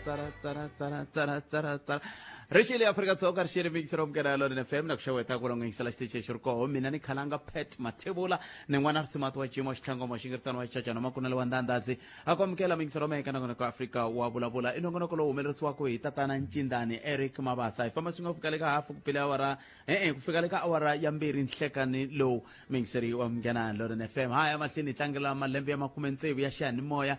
tsara rixile afrika dzonga ri xile mikisero mukela lone fm na ku xeweta ku longo ngisala xitichi xi ri koho mina ni khalanga pet mathebula ni n'wana risimati wa cimo xitlhangoma xingiritano wa xicacana makunele wa ndandadzi a ku amukela mikisero meka nongonoko afrika wa vulavula i nongonoko lowu humelerisiwaka hi tatana ncindani eric mabasa hi famba swinga ku fika le ka hafu ku pile awara ku fika le ka awara ya mbirhi nhlekani lowu mingiseri wa mungena lone fm haya mahlweni hi tlangela malembe ya 60 ya xiyanimoya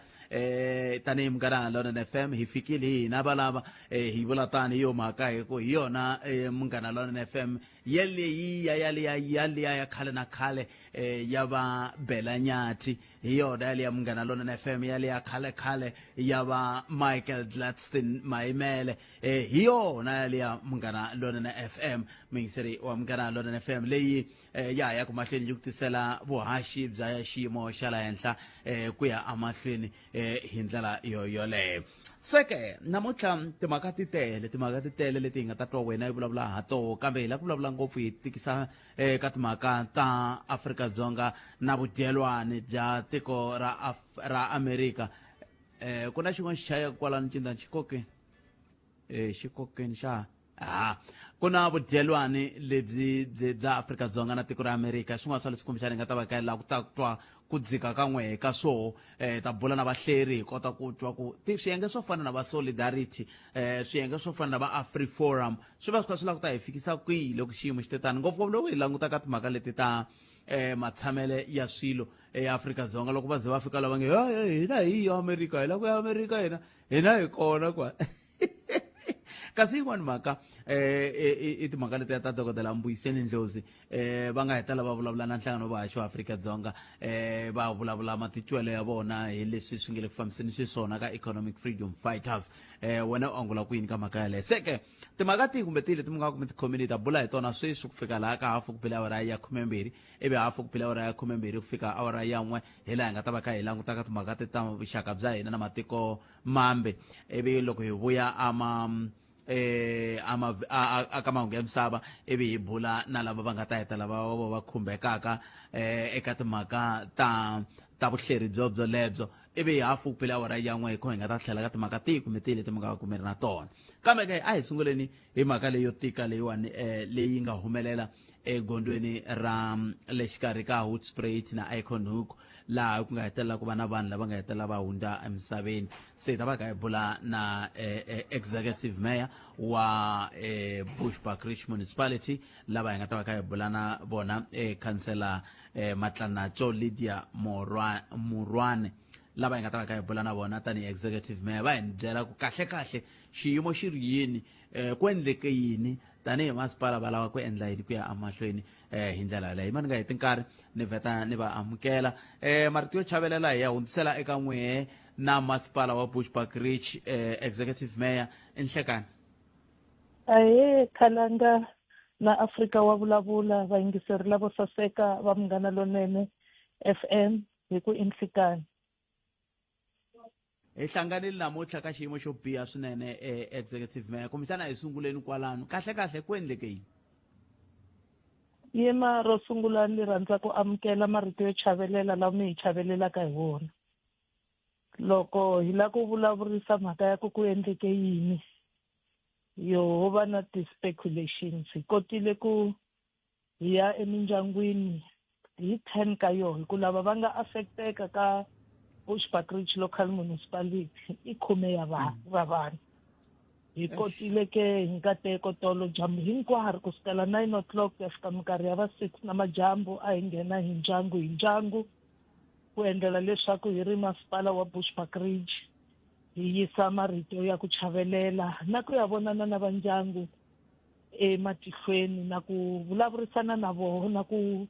tanihi munghana lone fm hi fikile hina valava hi vula tani yo mhaka hi ku hi yona munghana lone fm yaliya ya khale na khale ya va belanyati hi yona yaliya munghana lone fm yaliya khale ya va michael gladstein maimele hi yona yaliya munghana lone fm mingiseri wa munghana lone fm leyi ya ku mahlweni yi ku tisela vuhaxi bya xiyimo xa la henhla ku ya amahlweni hi ndlela yoleyo seke namuntlha timhaka ti tele leti hi nga ta twa wena yi vulavula ha toho kambe hi la ku vulavula ngopfu hi tikisa ka timhaka ta Afrika-Dzonga na vudyelwani bya tiko ra Amerika ku na xin'wana xi chayaka kwalani cindani xikokeni xa ku na vudyelwani lebyi bya Afrika-Dzonga na tiko ra Amerika swin'wana swa leswi kumbexani hi nga ta va ka laha ku ta twa ku dzika ka n'we ka swoho ta bula na vahleri hi kota ku twa ku swiyenge swo fana na va solidarity swiyenge swo fana na va afri forum swi va swi kha swi lava ku ta hi fikisa kwihi loko xiyimo xi tetani ngopfungopfu loko hi languta ka timhaka leti ta matshamele ya swilo eAfrika-Dzonga loko va ze va fika lava nge hina hi yo Amerika hi la ku ya Amerika hina hi kona kwa kasi yin'wana mhaka i timhaka leti ta dokodela Mbuyiseni Ndlozi va nga hetela va vulavula na nhlangano wa vahaxi wa Afrika-Dzonga va vulavula matitwelo ya vona hi leswi swi nge le ku fambiseni xiswona ka economic freedom fighters wena u angula ku yini ka mhaka yaleyo seke timhaka tihi kumbe tihi leti mi nga kumbe ti-community ta bula hi tona sweswi ku fika laha ka hafu ku phela awara ya 12 ivi hafu ku phela awara ya 12 ku fika awara ya 1 hi laha hi nga ta va ka hi languta ka timhaka ti ta vuxaka bya hina na matiko mambe ivi loko hi vuya aka mahungu ya misava ivi hi bula na lava va nga ta heta lava va khumbekaka eka timhaka ta vuhleri byo lebyo ivi hafu ku phela awara ya 1 hi kho hi nga ta tlhela ka timhaka tihi kumbe tihi leti mi nga kumeri na tona kambe ke a hi sunguleni hi mhaka leyo tika leyiwani leyi nga humelela egondweni ra le xikarhi ka Hoedspruit na Icon Hoek laha ku nga hetelela ku va na vanhu lava nga hetelela va hundza emisaveni se hi ta va ka hi bula na executive mayor wa Bushbuckridge municipality lava hi nga ta va ka hi bula na vona councillor Matlanatsho Lydia Murwane lava hi nga ta va ka hi bula na vona tanihi executive mayor va hi byela ku kahle xiyimo xi ri yini ku endleke yini tanihi masipala va lava ku endla yini ku ya amahlweni hi ndlela leyi ma ni nga heti nkarhi ni vheta ni va amukela marito yo chavelela hi ya hundzisela eka n'wehe na masipala wa Bushbuckridge executive mayor enhlekani ahe khalanga na Afrika wa vulavula vayingiseri lavo saseka va Munghana Lonene FM hi ku enhlekani hi hlanganile namuntlha ka xiyimo xo biha swinene executive mayor kumbexana hi sunguleni kwalano kahle ku endleke yini yema ro sungula ni rhandza ku amukela marito yo chavelela lawa mi hi chavelelaka hi wona loko hi la ku vulavurisa mhaka ya ku endleke yini yo va na ti-speculations hi kotile ku hi ya emindyangwini hi 10 ka yona hi ku lava va nga affecteka ka Bushbuckridge local municipality i 10 ya vanhu hi kotile ke hi nkateko tolo dyambu hinkwaro ku sukela 9 o'clock ya fika minkarhi ya va 6 namajambu a hi nghena hi ndyangu ku endlela leswaku hi ri masipala wa Bushbuckridge hi yisa marito ya ku chavelela na ku ya vonana na vandyangu ematihlweni na ku vulavurisana na vona na ku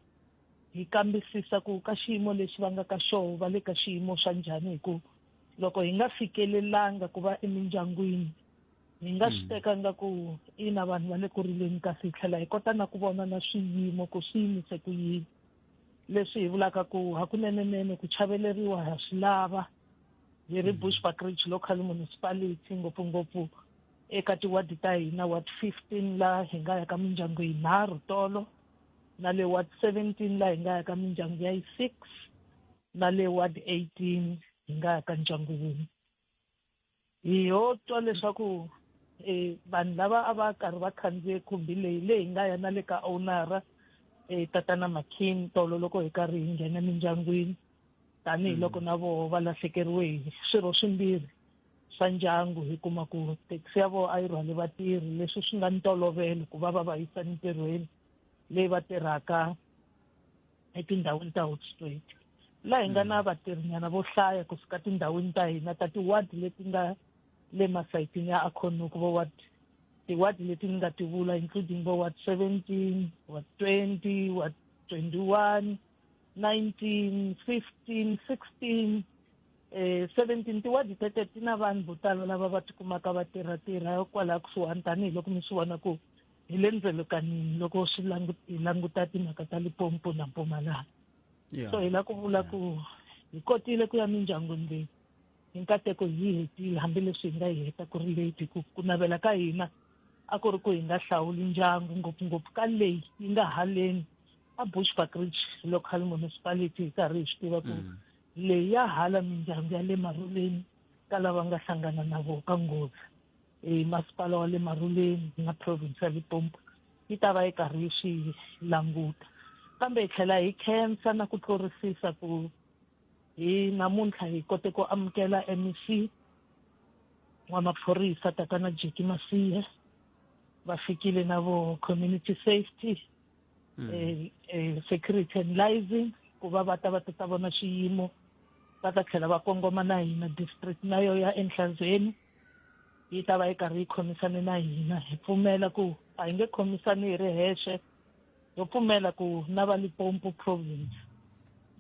hi kambisisa ku ka xiyimo lexi va nga ka xoho va le ka xiyimo xa njhani hi ku loko hi nga fikelelanga ku va emindyangwini hi nga swi tekanga ku ina vanhu va le ku rileni kasi hi tlhela hi kota na ku vona na swiyimo ku swi yimise ku yini leswi hi vulaka ku hakunenenene ku chaveleriwa ha swi lava hi ri Bushbuckridge local municipality ngopfungopfu eka tiwadi ta hina ward 15 laha hi nga ya ka mindyangu yinharhu tolo na le ward 17 laha hi nga ya ka mindyangu ya 6 na le ward 18 hi nga ya ka ndyangu wun'we hi yo twa leswaku vanhu lava a va karhi va khandziye khumbi leyi nga ya na le ka ownara tatana Makhini tolo loko hi karhi hi nghena mindyangwini tanihiloko na voho va lahlekeriwe hi swirho swimbirhi swa ndyangu hi kuma ku taxi ya voho a yi rhwale vatirhi leswi swi nga ntolovelo ku va va yisa entirhweni leyi va tirhaka etindhawini ta Hoedspruit laha hi nga na vatirhinyana vo hlaya kusuka tindhawini ta hina ta ti-ward leti nga le masayitini ya Akhonoku vo ward ti-ward leti ni nga ti vula including vo ward 17 ward 20 ward 21 19 15 16 17 ti-ward tete ti na vanhu vo tala lava va tikumaka va tirha kwalaha kusuhani tanihiloko mi swi vona ku hi le ndzelo kanini loko hi languta timhaka ta Limpopo na Mpumalanga so hi la ku vula ku hi kotile ku ya mindyangwini leyi hi nkateko hi hetile hambileswi hi nga yi heta ku ri late ku navela ka hina a ku ri ku hi nga hlawuli ndyangu ngopfungopfu ka leyi yi nga haleni a Bushbuckridge local municipality hi karhi hi swi tiva ku leyi ya hala mindyangu ya le Maruleni ka lava nga hlangana na vona ka nghozi masipala wa le Maruleni na province ya Limpopo yi ta va yi karhi yi swi languta kambe hi tlhela hi khensa na ku tlorisisa ku hi namuntlha hi kote ku amukela MEC wa maphorisa tatana Jackie Masiya va fikile na vo community safety security and liaison ku va ta vona xiyimo va ta tlhela va kongoma na hina district na yo ya Enhlanzeni yi ta va yi karhi yi khomisane na hina hi pfumela ku a hi nge khomisani hi ri hexe ho pfumela ku na va Limpopo province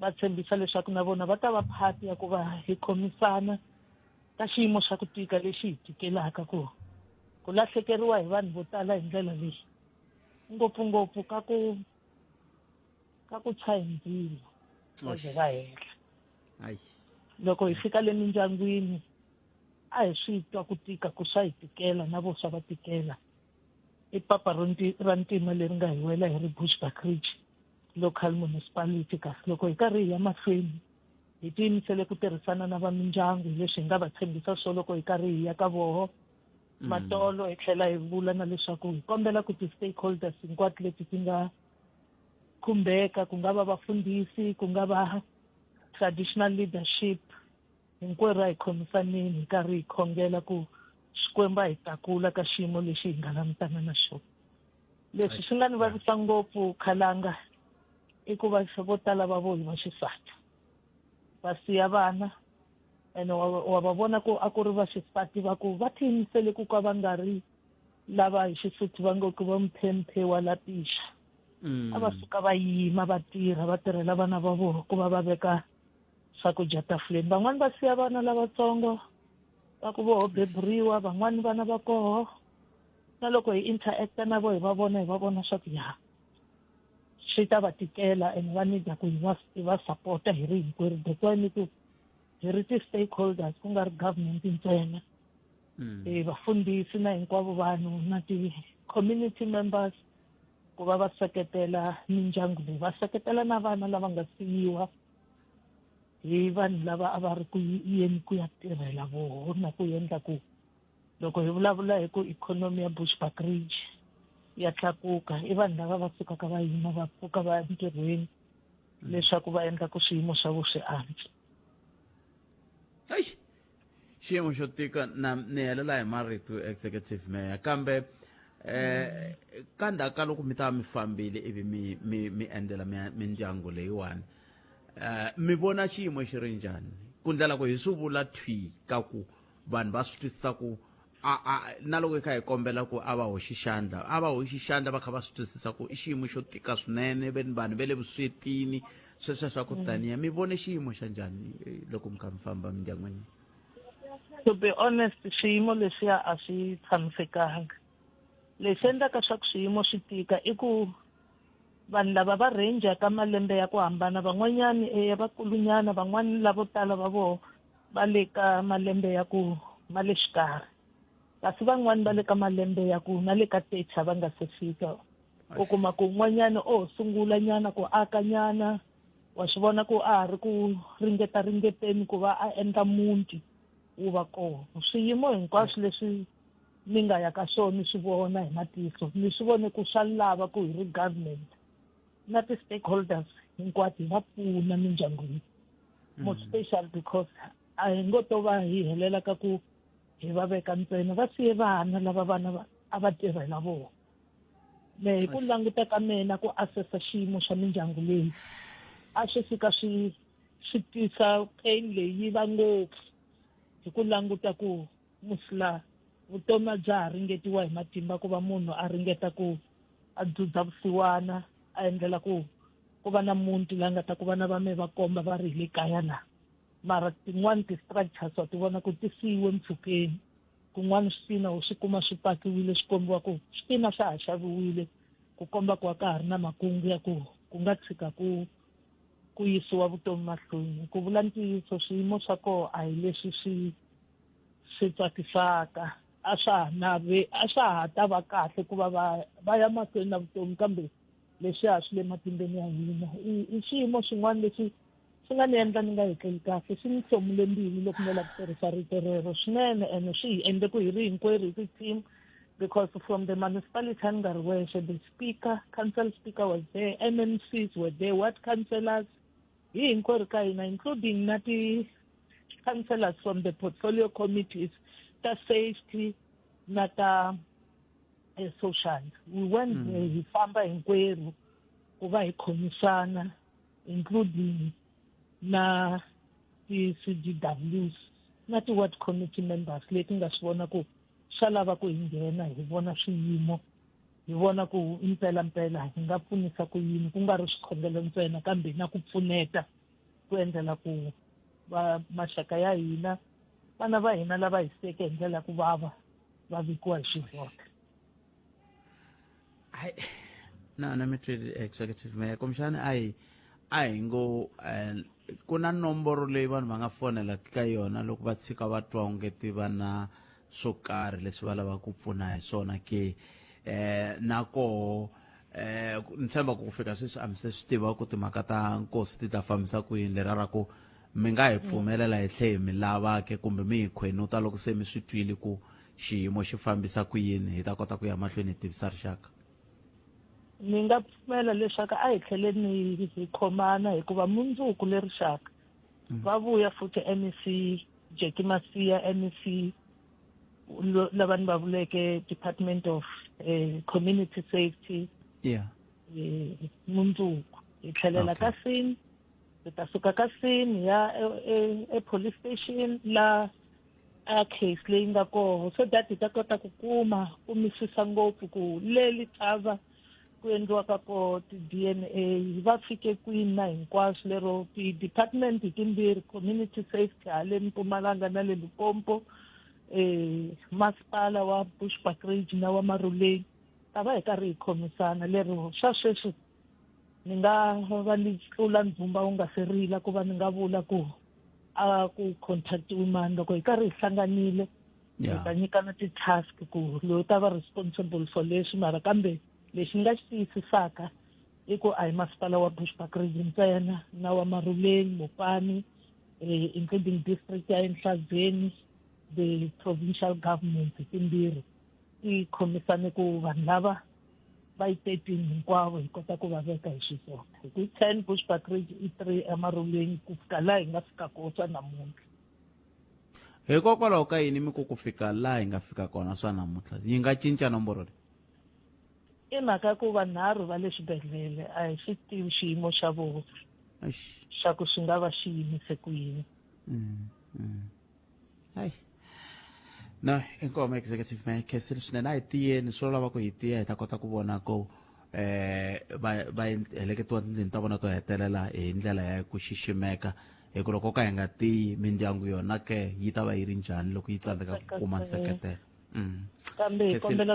va tshembisa leswaku na vona va ta va phati ya ku va hi khomisana ka xiyimo xa ku tika lexi hi tikelaka ku lahlekeriwa hi vanhu vo tala hi ndlela leyi ngopfungopfu ka ku tshwa hi ndzilo va ze va hela loko hi fika le mindyangwini a hi swi twa ku tika ku swa hi tikela na vo swa va tikela i papa ra ntima leri nga hi wela hi ri Bushbuckridge local municipality kasi loko hi karhi hi ya mahlweni hi tiyimisele ku tirhisana na va mindyangu leswi hi nga va tshembisa swo loko hi karhi hi ya ka voho matolo hi tlhela hi vula na leswaku hi kombela ku ti-stakeholders hinkwato leti ti nga khumbeka ku nga va vafundhisi ku nga va traditional leadership hinkwerhu hi khomisaneni hi karhi hi khongela ku Xikwembu hi takula ka xiyimo lexi hi nga langutana na xona leswi swi nga ni vavisa ngopfu Khalanga i ku va vo tala va vo hi va xisati va siya vana ene wa va vona ku a ku ri va xisati va ku va tiyimisele ku ka va nga ri lava hi xisuti va ngo ku va mphemphe wa latixa a va suka va yima va tirha va tirhela vana va vona ku va veka swakudya tafuleni van'wani va siya vana lavatsongo va ku voho beburiwa van'wani vana va koho na loko hi interacta na vo hi va vona swa ku ya swi ta va tikela and va nida ku hi va sapota hi ri hinkwerhu that's why ni ku hi ri ti-stakeholders ku nga ri government ntsena vafundhisi na hinkwavo vanhu na ti-community members ku va va seketela mindyangu leyi va seketela na vana lava nga siyiwa hi vanhu lava a va ri ku yeni ku ya tirhela voho na ku endla ku loko hi vulavula hi ku ikhonomi ya Bushbuckridge ya tlakuka i vanhu lava va sukaka va yima va pfuka va ya ntirhweni leswaku va endla ku swiyimo swa vo swi antswa xiyimo xo tika ni helela hi marito executive mayor kambe ka ndzhaku ka loko mi ta mi fambile ivi mi endlela mindyangu leyiwani mi vona xiyimo xi ri njhani ku ndlela ku hi swi vula thwi ka ku vanhu va swi twisisa ku na loko hi kha hi kombela ku a va hoxi xandla va kha va swi twisisa ku i xiyimo xo tika swinene vanhu va le vuswetini sweswo swa ku taniya mi vone xiyimo xa njhani loko mi kha mi famba mindyangwini to be honest swiyimo leswiya a swi tshamisekanga leswi endlaka swa ku swiyimo swi tika i ku vanhu lava va range ka malembe ya ku hambana van'wanyani vakulunyana van'wani lavo tala va voho va le ka malembe ya ku ma le xikarhi kasi van'wani va le ka malembe ya ku na le ka 30 va nga se fika u kuma ku un'wanyana sungula nyana ku aka nyana wa swi vona ku a ha ri ku ringeteni ku va a endla muti wu va kona swiyimo hinkwaswo leswi mi nga ya ka swona swi vona hi matihlo mi swi vone ku swa lava ku hi ri government na ti-stakeholders hinkwato hi va pfuna mindyangwini more special because a hi ngo to va hi helela ka ku hi va veka ntsena va siye vana lava vana a va tirhela vona me hi ku languta ka mina ku assessa xiyimo xa mindyangu leyi a swi fika swi tisa pain leyi va ngopfu hi ku languta ku musila vutomi bya ha ringetiwa hi matimba ku va munhu a ringeta ku a dzudza vusiwana a endlela ku va na muti la nga ta ku vana va me va komba va ri hi le kaya laha mara tin'wani ti-structures wa ti vona ku ti siyiwe mpfhukeni kun'wana switina u swi kuma swi pakiwile swi kombiwa ku switina swa ha xaviwile ku komba ku ka ha ri na makungu ya ku nga tshika ku yisiwa vutomi mahlweni ku vula ntiyiso swiyimo swa koho a hi leswi swi tsakisaka a swa ha ta va kahle ku va va ya mahlweni na vutomi kambe leswi a swi le matimbeni ya hina i xiyimo swin'wana leswi swi nga ni endla ni nga etleli kahle swi ni hlomule mbilu loko ni lava ku tirhisa rito rero swinene ene swi hi endle ku hi ri hinkwerhu hi ti-team because from the municipality a ni nga ri wexe the speaker council speaker was there MMCs were there ward councillors hi hinkwerhu ka hina including na ti-councillors from the portfolio committees ta safety na ta social we went there hi famba hinkwerhu ku va hi khomisana including na ti-CGWs na ti-ward committee members leti nga swi vona ku swa lava ku hi nghena hi vona swiyimo hi vona ku mpelampela hi nga pfunisa ku yini ku nga ri swikhongelo ntsena kambe na ku pfuneta ku endlela ku maxaka ya hina vana va hina lava hi seke hi ndlela ku va vikiwa hi xivota na mi twile executive mayor kumbexani a hi ngo ku na nomboro leyi vanhu va nga fonela ka yona loko va tshika va twa ongeti va na swo karhi leswi va lavaka ku pfuna hi swona ke na koho ni tshemba ku fika sweswi a mi se swi tiva ku timhaka ta nkosi ti ta fambisa ku yini lera ra ku mi nga hi pfumelela hi tlhe hi mi lavake kumbe mi hi khwenuta loko se mi swi twile ku xiyimo xi fambisa ku yini hi ta kota ku ya mahlweni hi tivisa rixaka ni nga pfumela leswaku a hi tlheleni hi khomana hikuva mundzuku le rixaka va vuya futhi MEC Jackie Masiya MEC lava ni va vuleke Department of Community Safety mundzuku hi tlhelela ka scene hi ta suka ka scene ya police station la a case leyi nga koho so that hi ta kota ku kumisisa ngopfu ku leli tava ku endliwaka ko ti-DNA va fike kwini na hinkwaswo lero ti-department timbirhi community safety hale Mpumalanga na le Limpopo masipala wa Bushbuckridge na wa Maruleni ta va hi karhi hi khomisana lero swa sweswi ni nga va ni tlula ndzumba wu nga se rila ku va ni nga vula ku ku contact-iwe mani loko hi karhi hi hlanganile hi ta nyikana ti-task ku loyi ta va responsible for leswi mara kambe lexi nga xi tiyisisaka i ku a hi masipala wa Bushbuckridge ntsena na wa Maruleni Mopani including district ya Enhlanzeni the provincial government timbirhi ti khomisane ku vanhu lava va yi 13 hinkwavo hi kota ku va veka hi xiswona hi ku 10 Bushbuckridge i 3 eMaruleni ku fika laha hi nga fika kona swa namuntlha hikokwalaho ka yini mi ku fika laha hi nga fika kona swa namuntlha yi nga cinca nomboro leyi i mhaka ku vanharhu va le xibedhlele a hi swi tivi xiyimo xa vona xa ku swi nga va xi yimise ku yini hayi no inkomo executive mayor khesile swinene a hi tiyeni swo lava ku hi tiya hi ta kota ku vona ku va heleketiwa tindlini ta vona to hetelela hi ndlela ya ku xiximeka hi ku loko ka hi nga tiyi mindyangu yona ke yi ta va yi ri njhani loko yi tsandzeka ku kuma nseketelo kambe hi kombela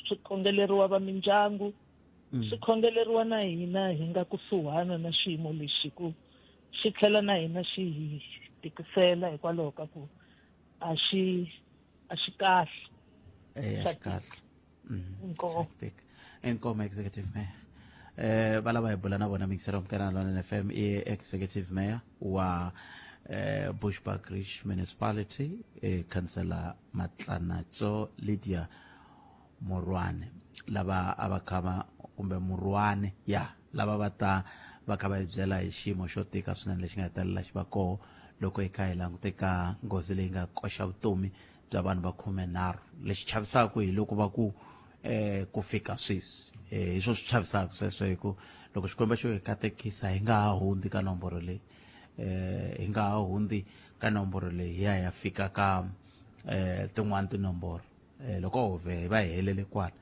swikhongeleriwa va mindyangu swikhongeleriwa na hina hi nga kusuhana na xiyimo lexi ku xi tlhela na hina xi hi tikisela hikwalaho ka ku a xi kahle a xi kahle inkomo executive mayor va lava hi bula na vona mingisero mukana lona FM i executive mayor wa Bushbuckridge Municipality, Councillor Matlanatso Lydia Morwane, lava abakama kumbe Murwane ya lava vata vakava byela hi xiyimo xo tika swinene lexi nga hetelela xi va koho loko hi kha hi languteka nghozi leyi nga koxa vutomi bya vanhu va 13 lexi chavisaka hi loko va ku fika sweswi hi swo swi chavisaka sweswo hi ku loko xikwembu xo hi katekisa hi nga ha hundzi ka nomboro leyi hi nga ha hundzi ka nomboro leyi ya fika ka tin'wana tinomboro loko hove hi va hi helele kwala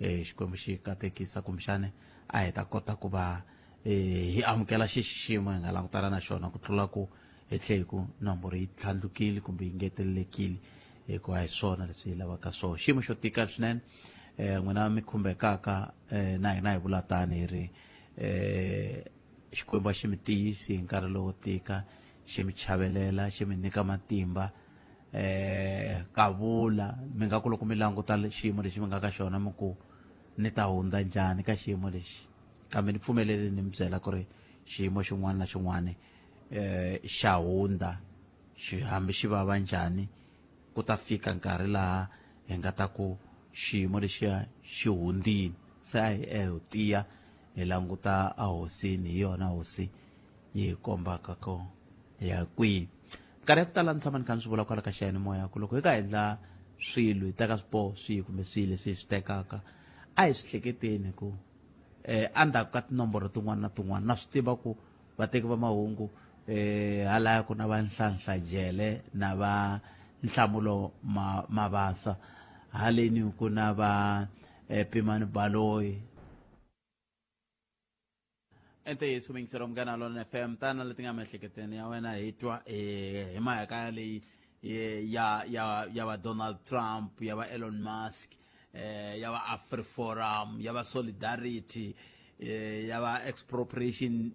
xikwembu xi katekisa kumbexani a hi ta kota ku va hi amukela xiximo hi nga langutana na xona ku tlula ku hi tlhe hi ku nomboro yi tlhandlukile kumbe yi ngetelelekile hikuva hi swona leswi hi lavaka swona xiyimo xo tika swinene n'wina mi khumbekaka na hina hi vula tani hi ri xikwembu xi mi tiyisi hi nkarhi lowo tika xi mi chavelela xi mi nyika matimba ka vula mi nga ku loko mi languta xiyimo lexi mi nga ka xona mi ku ni ta hundza njhani ka xiyimo lexi kambe ni pfumeleli ni mi byela ku ri xiyimo xin'wana na xin'wana xa hundza hambi xi vava njhani ku ta fika nkarhi laha hi nga ta ku xiyimo lexiya xi hundzini se a hi tiya hi languta a hosini hi yona hosi yi hi kombaka ko hi ya kwihi nkarhi ya ku tala ni tshama ni kha ni swi vula kwala ka xiyanimoya ku loko hi ka endla swilo hi teka swiboho swihi kumbe swihi leswi hi swi tekaka a hi swi hleketeni ku endzhaku ka tinomboro tin'wana na tin'wana na swi tiva ku vateki va mahungu halaya ku na va nhlanhla-jele na va nhlamulo mabasa haleni ku na va Pimani Baloyi ente yesu mingisero mgana lona FM tana leti nga maehleketeni ya wena hi twa hi mahaka leyi ya va Donald Trump ya va Elon Musk ya va AfriForum ya va Solidarity ya va Expropriation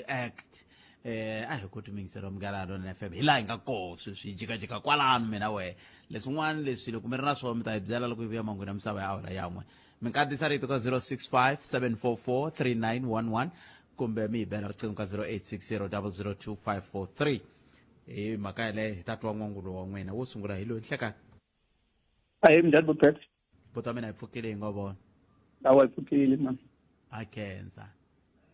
Act a hi kuti mingisero mgana lona FM hi laha hi nga koho swi jikajika kwalano mina we leswin'wana leswi loko mi ri na swona mi ta hi byela loko hi vuya mangwini ya misava ya awara yan'we mi katisa rito ka 065 744 3911 kumbe mi hi bela riqingho ka 0860 002 543 hi mhaka yaleyo hi ta twa n'wangulo wa n'wina wo sungula hi loyi hlekani Ahee minjhani Buphephe? buti wa mina hi pfukile hi ngo vona Lawa hi pfukile man. a khensa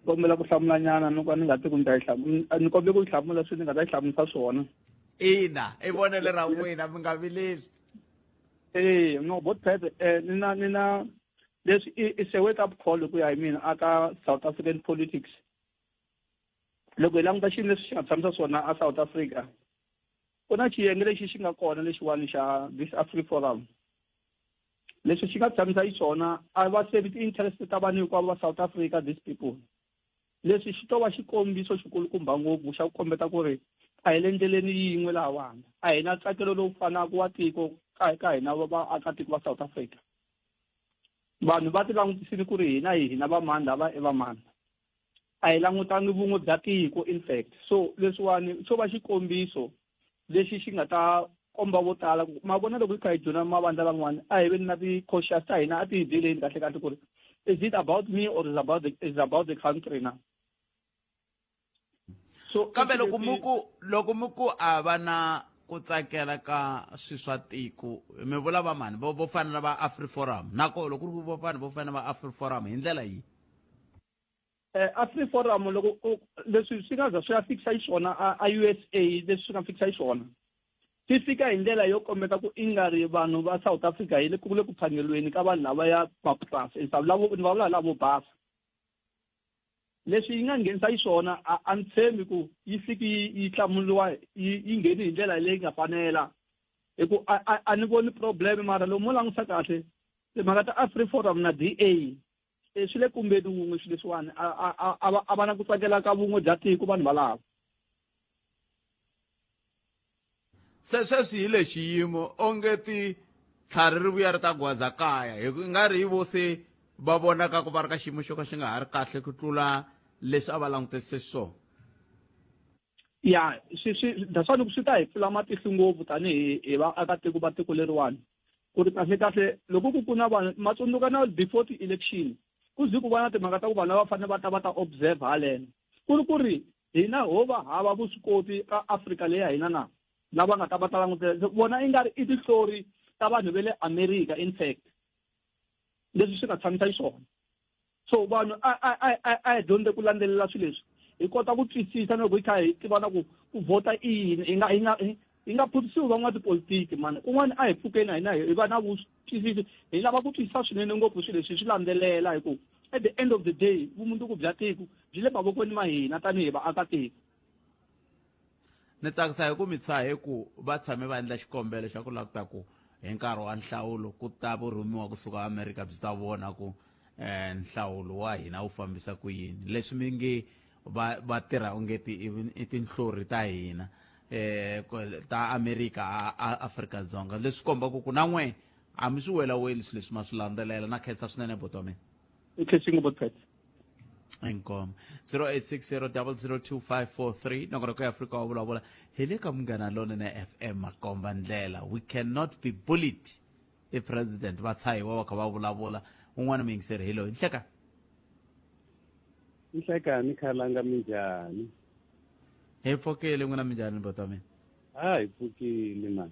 Kombela ku hlamulanyana ni ku ni nga ti ku ni ta yi hlamula ni kombela ku hlamula swi ni nga ta yi hlamurisa swona. ina i vonele ra n'wina mi nga vileli No Buphephe nina leswi is a wake up call ku ya hi mina aka South African politics. Loko hi languta xilo leswi xi nga tshamisa swona a South Africa ku na xiyenge lexi xi nga kona lexiwani xa this AfriForum. Leswi xi nga tshamisa hi swona a va serve ti-interest ta vanhu hinkwavo va South Africa these people. Leswi xi to va xikombiso xikulukumba ngopfu xa ku kombeta ku ri a hi le ndleleni yin'we lahawani a hi na ntsakelo lowu fanaka wa tiko ka hina vaakatiko va South Africa. Vanhu va ti langutisile ku ri hina va mani lava i va mani a hi langutangi vun'we bya tiko in fact so leswiwani swo va xikombiso lexi xi nga ta komba vo tala ma vona loko hi kha hi dyona mavandla lan'wani a hi veni na ti-cautious ta hina a ti hi byeleni kahle kahle ku ri is it about me or is about the country now so kambe loko mi ku a va na ku tsakela ka swi swa tiko mi vula va mani vo fana na va AfriForum nako loko ri vo fana na va AfriForum hi ndlela yihi AfriForum loko leswi swi nga za swi ya fikisa xiswona a USA leswi swi nga fikisa xiswona swi fika hi ndlela yo kombeta ku i nga ri vanhu va South Africa hi le ku phangelweni ka vanhu lava ya mapurasi ni va vula lavo basa leswi yi nga nghenisa xiswona a ni tshembi ku yi fiki yi hlamuliwa yi ngheni hi ndlela leyi nga fanela hi ku a ni voni problem mara lomu mo langusa kahle timhaka ta AfriForum na DA swi le kumbeni wun'we swi leswiwani a va na ku tsakela ka vun'we bya tiko vanhu valava sweswi hi le xiyimo ongeti tlhari ri vuya ri ta gwaza kaya hi nga ri hi vo se va vonaka ku va ri ka xiyimo xo ka xi nga ha ri kahle ku tlula leswi a va langutise swona ya daswani swi ta hi pfula matihlo ngopfu tanihi hi vaakatiko va tiko leriwani ku ri kahle loko ku na vanhu matsundzuka na before ti-election ku zi ku va na timhaka ta ku vanhu lava fanele va ta observe haleno ku ri hina ho va hava vuswikoti ka Afrika leyi ya hina na lava nga ta va ta langutela vona i nga ri i tihlori ta vanhu ve le America in fact leswi swi nga tshamisa xiswona so vanhu a hi dyondze ku landzelela swilo leswi hi kota ku twisisa loko hi kha hi tiva na ku vhota i yini hi nga phutisiwi van'wana tipolitiki mani kun'wana a hi pfukeni hina hi va na vutwisisi hi lava ku twisisa swinene ngopfu swilo leswi hi swi landzelela hi ku at the end of the day vumundzuku bya tiko byi le mavokweni ma hina tanihi vaakatiko. ni tsakisa hi ku mi tshahe ku va tshame va endla xikombelo xa ku lakuta ku hi nkarhi wa nhlawulo ku ta vurhumiwa kusuka Amerika byi ta vona ku nhlawulo wa hina wu fambisa ku yini leswi mi nge va tirha ungeti i tinhlori ta hina ta Amerika a Afrika-Dzonga leswi kombaka ku na n'we a mi swi welaweli swilo leswi ma swi landzelela na khensa swinene botome Inkom 0860002543 nongoro ko ya Afrika wa vulavula hi le ka Munghana Lonene FM Makomba Ndlela we cannot be bullied i president va tshayi va kha va vulavula un'wana mi yingiseri hello inhleka ni khalanga minjhani hi pfukile n'wina minjhani botome hi pfukile man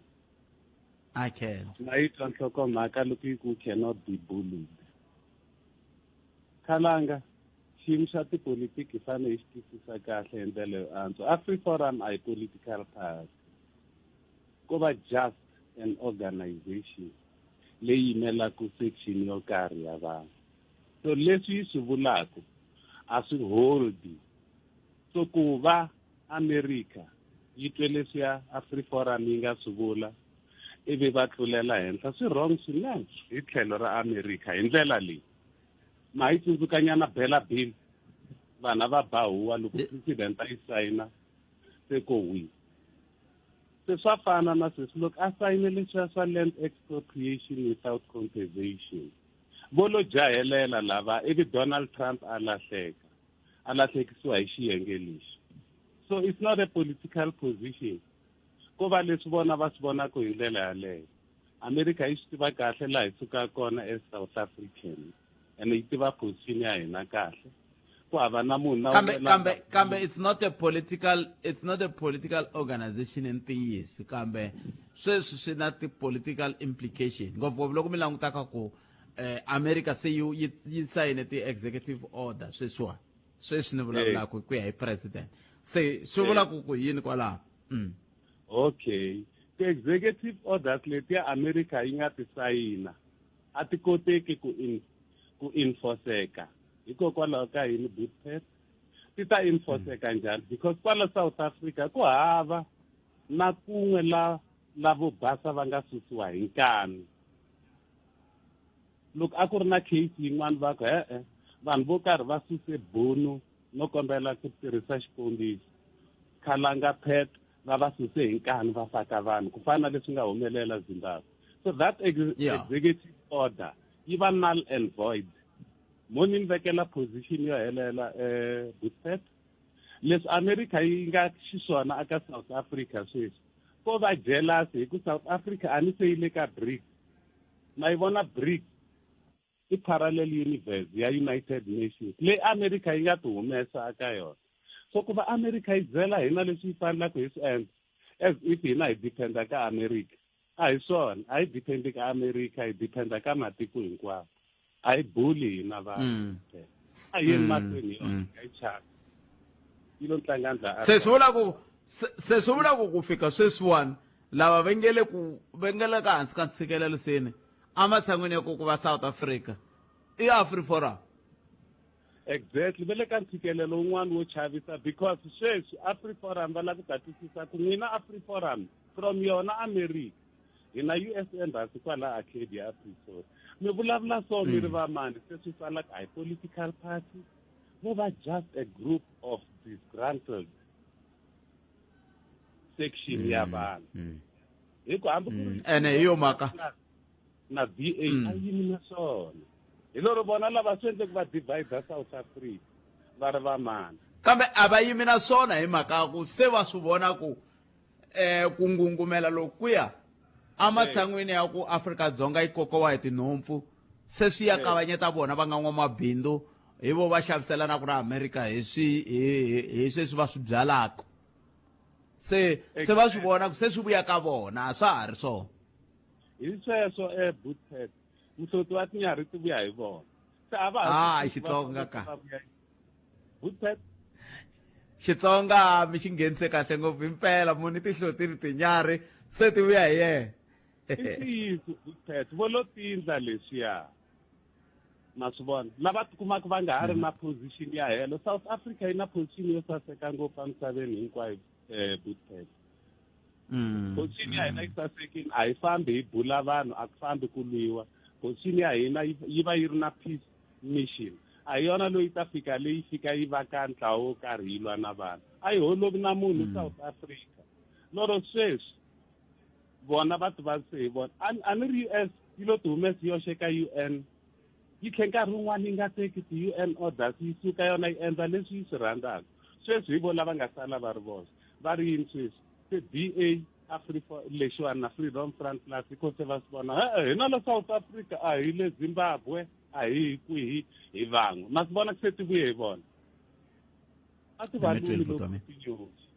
I can na yi twa nhlokomhaka loko yi ku cannot be bullied khalanga xiyimo xa tipolitiki hi fanele hi xi twisisa kahle hi ndlela yo antswa AfriForum a hi political party ko va just an organization leyi yimelaka section yo karhi ya vanhu so leswi yi swi vulaka a swi holdi so ku va America yi twe leswiya AfriForum yi nga swi vula ivi va tlulela henhla swi wrong swinene hi tlhelo ra America hi ndlela leyi ma yi tsundzukanyana bela bill vana va bahuwa loko president a yi sayina se ko wi se swa fana na sweswi loko a sayine leswiya swa land expropriation without compensation volo jahelela lava ivi Donald Trump a lahlekisiwa hi xiyenge lexi so it's not a political position ko va leswi vona va swi vonaka hi ndlela yaleyo America yi swi tiva kahle laha hi sukaka kona as South African and yi tiva position ya hina kahle ku hava na munhu na kambe it's not a political organization in ntiyiso kambe sweswi swi na ti-political implication ngopfungopfu loko mi langutaka ku America se yi sayine ti-executive order sweswi ni vulavulaka ku ya hi president se swi vula ku yini kwalaho okay ti-executive orders leti ya America yi nga ti sayina a ti koteki ku enforceka hikokwalaho ka yini Boetpet ti ta enforceka njhani because kwala South Africa ku hava na kun'we lavo basa va nga susiwa hi nkani loko a ku ri na case yin'wana va ku vanhu vo karhi va suse bonu no kombela ku tirhisa xikombiso khalanga pet va va suse hi nkani va faka vanhu ku fana na leswi nga humelela Zimbabwe so that executive order yi va null and void mo ni vekela position yo helela Boetpet leswi America yi nga xiswona aka South Africa sweswi ko va jealous hi ku South Africa a ni se yi le ka BRICS na yi vona BRICS i parallel universe ya United Nations leyi America yi nga ti humesa aka yona so ku va America yi byela hina leswi yi fanelaka hi swi endla as if hina hi dependa ka America a hi swona a hi dependi ka America hi dependa ka matiko hinkwawo a hi bully hina vanhu a yi mahlweni yona hi chaka yi lo tlanga ndla se swi vula ku fika sweswiwani lava vengele ka hansi ka ntshikelelo seni amatshan'wini ya ku va South Africa i AfriForum exactly vele ka ntshikelelo wun'wana wo chavisa because sweswi AfriForum va lava ku tatisisa ku n'wina AfriForum from yona America hina US embassy kwala Arcadia Pretoria mi vulavula so mi ri va mani se swi sala a political party vo va just a group of disgruntled section ya vanhu hi ku hambi ku ri ene hi yo maka na VA a yimi na swona hi loro vona lava swi endle ku va divide South Africa va ri va mani kambe a va yimi na swona hi mhaka ku se va swi vona ku ku ngungumela lokuya amatshan'wini ya ku Afrika-Dzonga yi kokowa hi tinhompfu se swi ya kavanyeta vona va nga n'wamabindzu hi vo va xaviselana ku na America hi sweswi va swi byalaka se va swi vona ku se swi vuya ka vona swa ha ri swona hi sweswo Boothead muhloti wa tinyarhi ti vuya hi vona se a va Ah, hi Xitsonga ka. Boothead Xitsonga mi xi nghenise kahle ngopfu impela muni tihlotini tinyarhi se ti vuya hi yena i ntiyiso Boothead vo lo tindla leswiya ma swi vona lava tikumaka va nga ha ri na position ya helo South Africa yi na position yo saseka ngopfu emisaveni hinkwayo Boothead position ya hina yi sasekile a hi fambi hi bula vanhu a ku fambi ku lwiwa position ya hina yi va yi ri na peace mission a hi yona loyi ta fika leyi fika yi va ka ntlawa wo karhi yi lwa na vanhu a yi holovi na munhu South Africa loro sweswi vona va ti va se hi vona a ni ri US yi lo ti humesi yoxe ka UN yi tlhe nkarhi wun'wana yi nga teki ti-UN orders yi suka yona yi endla leswi yi swi rhandzaka sweswi hi vo lava nga sala va ri voxe va ri yini sweswi se BA Africa lexiwani na Freedom Front Plus kose va swi vona hina le South Africa a hi le Zimbabwe a hi kwihi hi van'we ma swi vona ku se ti vuye hi vona a ti va lumi loko tinyuzi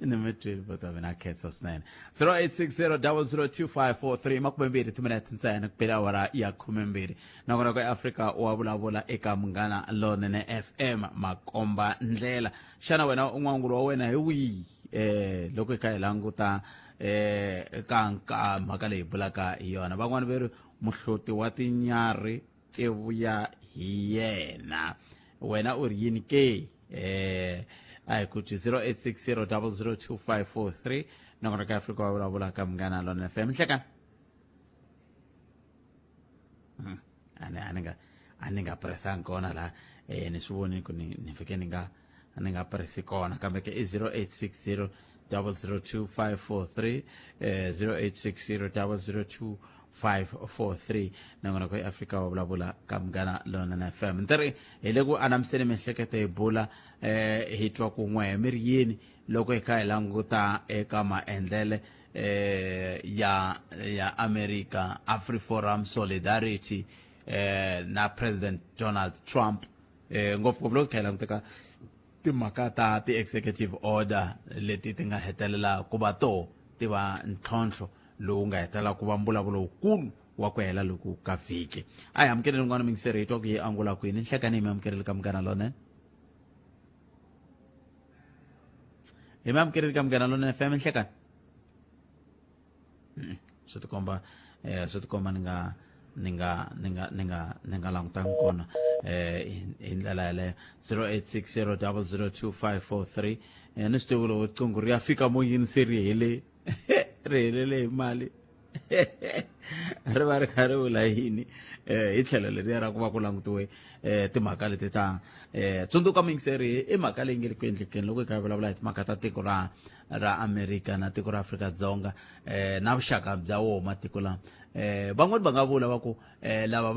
ni mi tweli bota mina khetsa swinene 0860002543 makumembirhi timinete ntsena ku pela awara ya 12 nakona ku Africa wa vulavula eka Munghana Lonene FM makomba ndlela xana wena un'wangulo wa wena hi wihi loko hi kha hi languta ka mhaka leyi bulaka hi yona van'wana va ri muhloti wa tinyarhi ti vuya hi yena wena u ri yini ke ai kuti 0860002543 nakona ka Africa wa vulavula ka Munghana Lonene FM nhlekani ani nga presanga kona la ni swi voni ku ni fike ni nga presi kona kambe ke 0860002543 0860002543 nakona ku Africa wa vulavula ka Munghana Lonene FM ntari hi le ku anamiseni miehleketo hi bula hi twa kun'we mi ri yini loko hi kha hi languta eka maendlele ya America AfriForum Solidarity na President Donald Trump ngopfungopfu loko hi kha hi languta timhaka ta ti-executive order leti ti nga hetelela ku va to ti va ntlhontlho lowu nga hetelela ku va mbulavulo wukulu wa ku hela loku ka vhiki a hi amukeleli n'wana mingiseri hi twa ku yi angula kwini nhlekani hi mi amukeleli ka Munghana Lonene hi mi amukeleli ka Munghana Lonene FM nhlekani swi tikomba ni nga langutangi kona hi ndlela yaleyo 0860002543 ni swi tivi loko riqingho ri ya fika moyini se ri helele hi mali ri va ri kha ri vula yini hi tlhelo leriya ra ku va ku langutiwe timhaka leti ta tsundzuka mingiseri i mhaka leyi nge le ku endlekeni loko hi kha hi vulavula hi timhaka ta tiko ra America na tiko ra Afrika-Dzonga na vuxaka bya woho matiko lama van'wani va nga vula va ku lava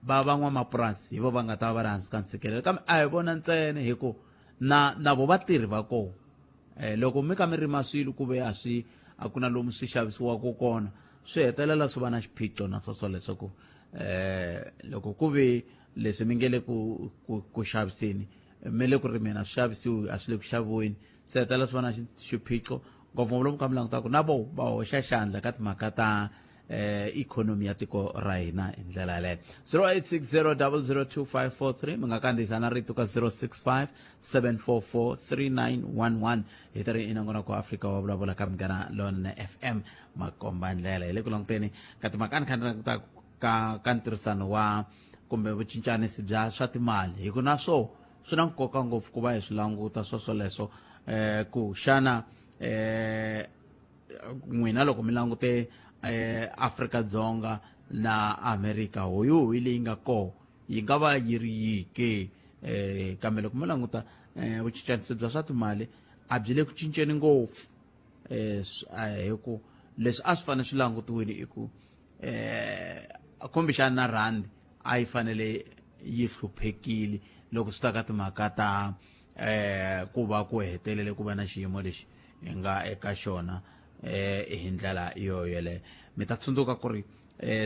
va van'wamapurasi hi vo va nga ta va ri hansi ka ntshikelelo kambe a hi vona ntsena hi ku na vo vatirhi va koho loko mi kha mi rima swilo ku ve a ku na lomu swi xavisiwaka kona swi hetelela swi va na xiphiqo na swoswoleswo ku loko ku ve leswi mi nge le ku xaviseni mi le ku rimeni a swi xavisiwi a swi le ku xaviweni swi hetelela swi va na xiphiqo ngopfungopfu lomu kha mi langutaka na vo va hoxa xandla ka timhaka ta ikhonomi ya tiko ra hina hi ndlela yaleyo 0860002543 mi nga kandziyisa na rito ka 0657443911 hi tari inangona ku Africa wa vulavula ka Munghana Lonene FM makomba ndlela hi le ku languteni ka timhaka ni kha ka ntirhisano wa kumbe vucincanisi bya swa timali hi ku na swo swi na nkoka ngopfu ku va hi swi languta swoswoleswo ku xana n'wina loko mi langute Afrika-Dzonga na America hoyi leyi nga koho yi nga va yi ri yike kambe loko mi languta vucincanisi bya swa timali a byi le ku cinceni ngopfu hi ku leswi a swi fanele swi langutiwile i ku kumbexana na rhandi a yi fanele yi hluphekile loko swi ta ka timhaka ta ku va ku hetelele ku va na xiyimo lexi hi nga eka xona hi ndlela yoyeleyo mi ta tsundzuka ku ri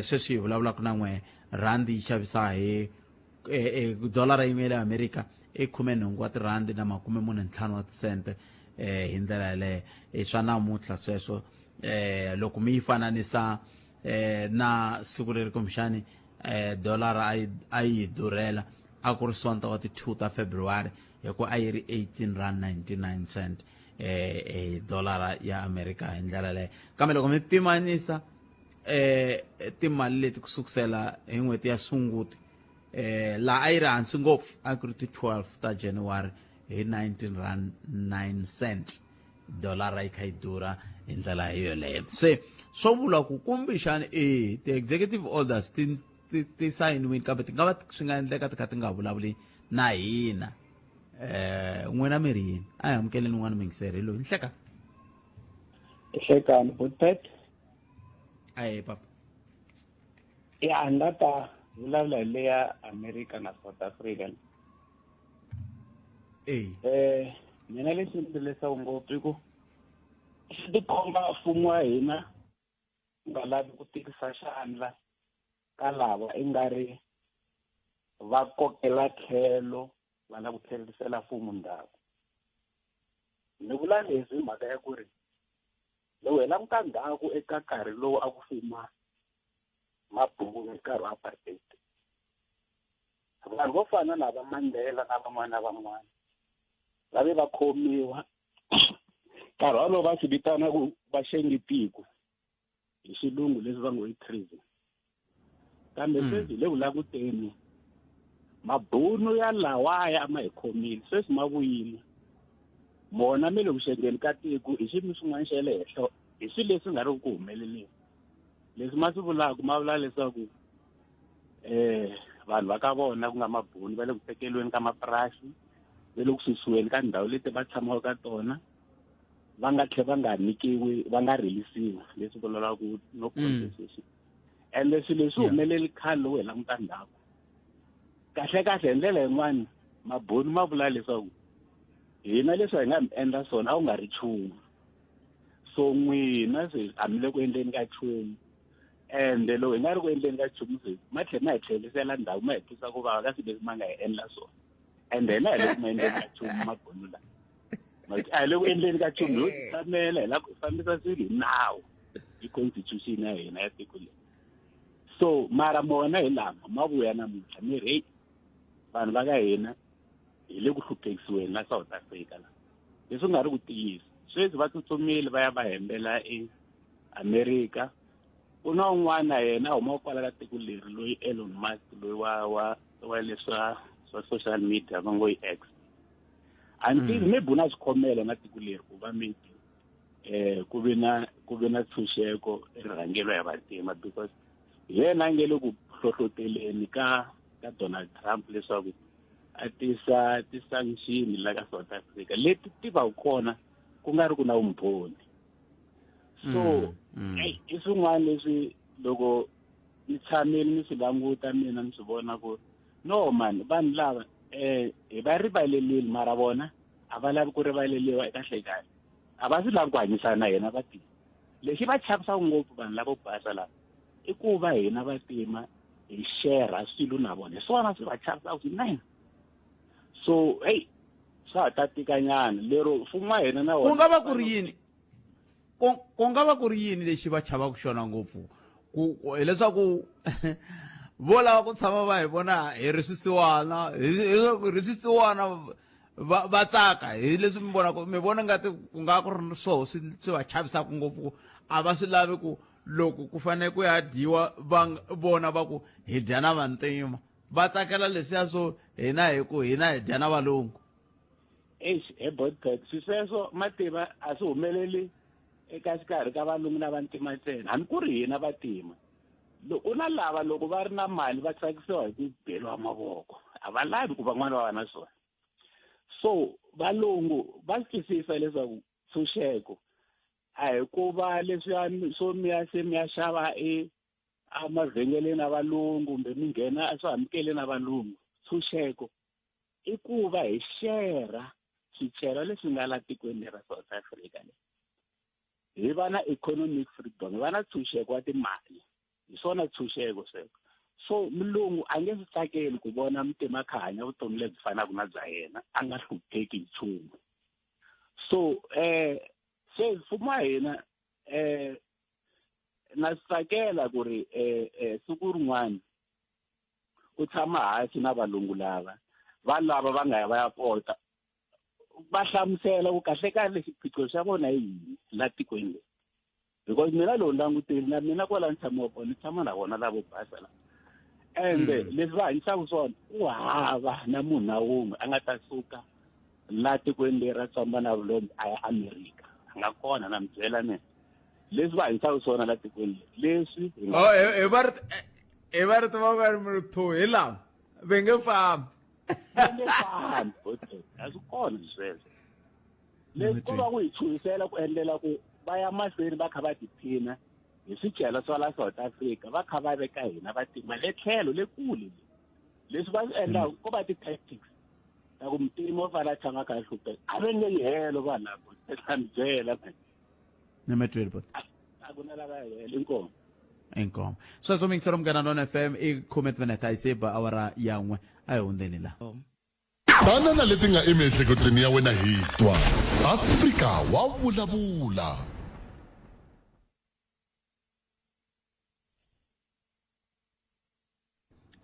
sweswi hi vulavulaka na n'we rhandi yi xavisa hi dolara yin'we le America i 18 wa tirhandi na 45 wa tisente hi ndlela yaleyo swa namuntlha sweswo loko mi yi fananisa na siku leri kumbexani dolara a yi durhela a ku ri sonta wa ti 2 ta February hikuva a yi ri 18.99 dolara ya America hi ndlela leyo kambe loko mi pimanisa timali leti kusukusela hi n'hweti ya Sunguti laha a yi ri hansi ngopfu a ku ri ti 12 ta January hi 19.09 dolara yi kha yi durha hi ndlela yoleyo se swo vula ku kumbexani ti-executive orders ti sayiniwini kambe ti nga va swi nga endleka ti kha ti nga vulavuli na hina n'wina mi ri yini a hi amukeleni n'wana mingiseri loyi ni hleka hlekani Bothphet aye papa ya nga ta vulavula le ya America na South Africa mina leswi ndzi leswaku ngopfu i ku swi tikomba mfumo wa hina nga lavi ku tikisa xandla ka lava i nga ri va kokela tlhelo va lava ku tlherisela mfumo ndzhaku ni vula leswi hi mhaka ya ku ri loko hi languta ndzhaku eka nkarhi lowu a ku fuma mabungu hi nkarhi wa apartheid vanhu vo fana na va Mandela na van'wana na van'wana va ve va khomiwa nkarhi walowo va swi vitana ku va xengetiku hi xilungu leswi va ngo i treason kambe sweswi hi le vulanguteni mabunu ya lawaya ma hi khomile sweswi ma vuyile mona mi le ku xengeni ka tiko hi xiyimo xin'wana xa le henhla hi swilo leswi nga ri ku humeleleni leswi ma swi vulaka ma vula leswaku vanhu va ka vona ku nga mabunu va le ku tekelweni ka mapurasi va le ku susiweni ka ndhawu leti va tshamaka ka tona va nga tlhela va nga nyikiwi va nga releasiwi leswi vulavulaka ku no compensation ende swilo leswi humeleli khale loko hi languta ndhawu kahle hi ndlela yin'wana mabunu ma vula leswaku hina leswi hi nga mi endla swona a wu nga ri nchumu so n'wina se a mi le ku endleni ka nchumu ende loko hi nga ri ku endleni ka nchumu se ma tlhela ma hi tlherisela ndhawu ma hi twisa ku vava ka swilo leswi ma nga hi endla swona ende hina hi le ku ma endleni ka nchumu mabunu lawa a hi le ku endleni ka nchumu yo tshamela hi lava ku fambisa swilo hi nawu hi constitution ya hina ya tiko leri so mara mona hi lama ma vuya namuntlha mi ri vanhu va ka hina hi le ku hluphekisiweni na South Africa la leswi nga ri ku tiyisa sweswi va tsutsumile va ya va hembela America ku na un'wana yena huma kwala ka tiko leri loyi Elon Musk loyi wa leswa social media va ngo i X until maybe na swikhomela na tiko leri ku va maybe ku ve na ntshunxeko rirhangelo ya vantima because yena a nge le ku hlohloteleni ka Donald Trump leswaku a tisa ti-sanction la ka South Africa leti ti va kona ku nga ri ku na vumbhoni so i swin'wana leswi loko ni tshamile ni swi languta mina ni swi vona ku no man vanhu lava hi va rivaleleli mara vona a va lavi ku rivaleliwa eka nhlekani a va swi lavi ku hanyisana na yena vatima lexi va chavisaka ngopfu vanhu lavo basa lava i ku va hina vatima hi share swilo na vona hi swona swi va chavisaka swinene so swa ta tikanyana lero mfumo wa hina na wona ku nga va ku ri yini ku nga va ku ri yini lexi va chavaka xona ngopfu hileswaku vo lava ku tshama va hi vona hi ri swisiwana va tsaka hi leswi mi vonaka mi vona ngati ku nga ku ri swoho swi va chavisaka ngopfu a va swi lavi ku loko ku fanele ku ya dyiwa vona va ku hi dya na vantima va tsakela leswiya swo hina hi dya na valungu he Bothphet sweswo mativa a swi humeleli eka xikarhi ka valungu na vantima ntsena hambi ku ri hina vatima ku na lava loko va ri na mali va tsakisiwa hi ku beriwa mavoko a va lavi ku van'wana va va na swona so valungu va swi twisisa leswaku ntshunxeko a hi ku va leswiya swo se mi ya xava emavhengeleni ya valungu kumbe mi nghena swihambukeleni na valungu ntshunxeko i ku va hi shera swicelo leswi nga la tikweni ra South Africa hi va na economic freedom hi va na ntshunxeko wa timali hi swona ntshunxeko sweswo so mulungu a nge swi tsakeli ku vona mutima khanya vutomi lebyi fanaka na bya yena a nga hlupheki nchumu. So se mfumo wa hina na tsakela ku ri siku rin'wana u tshama hansi na valungu lava va nga ya va ya kota va hlamusela ku kahle kahle xiphiqo xa vona hi yini la tikweni leri. Because mina lo languteli na mina kwala ni tshama na vona lavo basa la. Ende leswi va hanyisaka swona u hava na munhu na wun'we a nga ta suka la tikweni leri ra tswamba na vulombe a ya America. A nga kona na mbyela mina. Leswi va hanyisaka swona la tikweni leri. Leswi e va ri tiva va ri muthu hi laha ve nge fambi. A swi kona sweswo. Leswi ko va ku hi chuhisela ku endlela ku va ya mahlweni va kha va tiphina hi swicelwa swa la South Africa va kha va veka hina va tima le tlhelo le kule. Leswi va swi endlaka ko va ti-tactics ta ku mutimi wo fana tshama kha hlupheka a ve nge yi helo vanhu lavo byela ni me tweli bot a ku na lava helo inkomo. Inkomo sweswo mingiselo Munghana Lonene FM i khume minute se ba awara yan'we a hi hundzeni la. Banana leti nga emiehleketweni ya wena hi twa Afrika wa vulavula.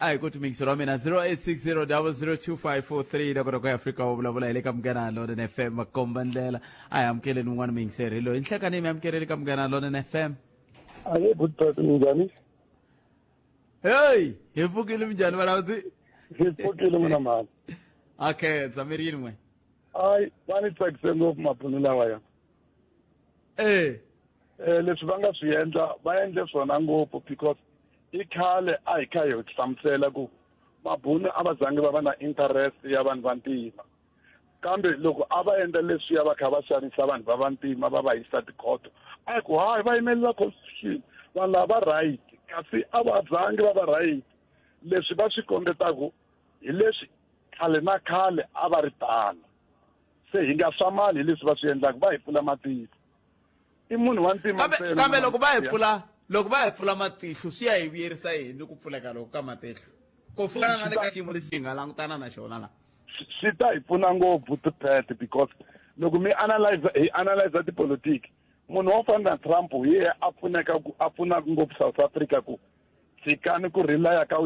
Ai go to mingiselo wa mina 0860002543 loko ko Afrika wa vulavula ile ka Munghana Lonene FM makomba ndlela a hi amkeleni un'wana mingiselo hilo inhlekani mi amkeleni ka Munghana Lonene FM. Aye budpat njani? Hey, hi pfukile njhani valawuti? Hi pfukile mna mali. Okay, zamirini mwe. Ay, vani tsakise ngopfu mabunu lawa ya. Leswi va nga swi endla va endle swona ngopfu because i khale a hi kha hi hlamusela ku mabunu a va zangi va va na interest ya vanhu va ntima. Kambe loko a va endla leswi ya va kha va xanisa vanhu va vantima va va yisa tikhoto a ku hayi va yimelela constitution vanhu lava right kasi a va zangi va va right. Leswi va swi kombetaku hi leswi khale na khale a va ri tano se hi nga swamali hi leswi va swi endlaka va hi pfula matihlo i munhu wa ntima kambe loko va hi pfula matihlo swi ya hi vuyerisa yini ku pfuleka loko ka matihlo ko fana na le ka xiyimo lexi hi nga langutana na xona la swi ta hi pfuna ngopfu tiphet because loko mi analyze tipolitiki munhu wo fana na Trump hi a pfunaka ngopfu South Africa ku tshikani ku relaya ka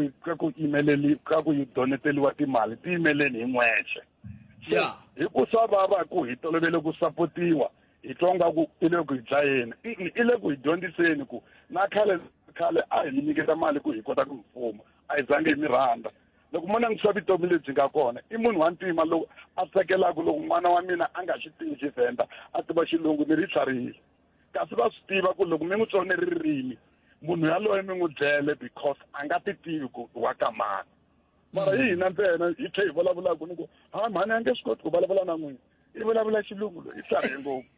ku doneteliwa timali ti yimeleni hi n'wexe hi ku swa vava ku hi tolovele ku sapotiwa hi tlonga ku i le ku hi dlayeni i le ku hi dyondziseni ku na khale a hi nyiketa mali ku hi kota ku mfumo a hi zange hi mi rhandza loko mo langutisa vutomi lebyi nga kona i munhu wa ntima loko a tsakelaka loko n'wana wa mina a nga xi tivi Xivenda a tiva Xilungu ni ri tlharihile kasi va swi tiva ku loko mi n'wi tsone ririmi munhu yaloye mi n'wi byele because a nga ti tivi ku wa ka mani mara hi hina ntsena hi tlhe hi vulavulaka ni ku ha mhani a nge swi koti ku vulavula na n'wina i vulavula Xilungu loyi i tlharihe ngopfu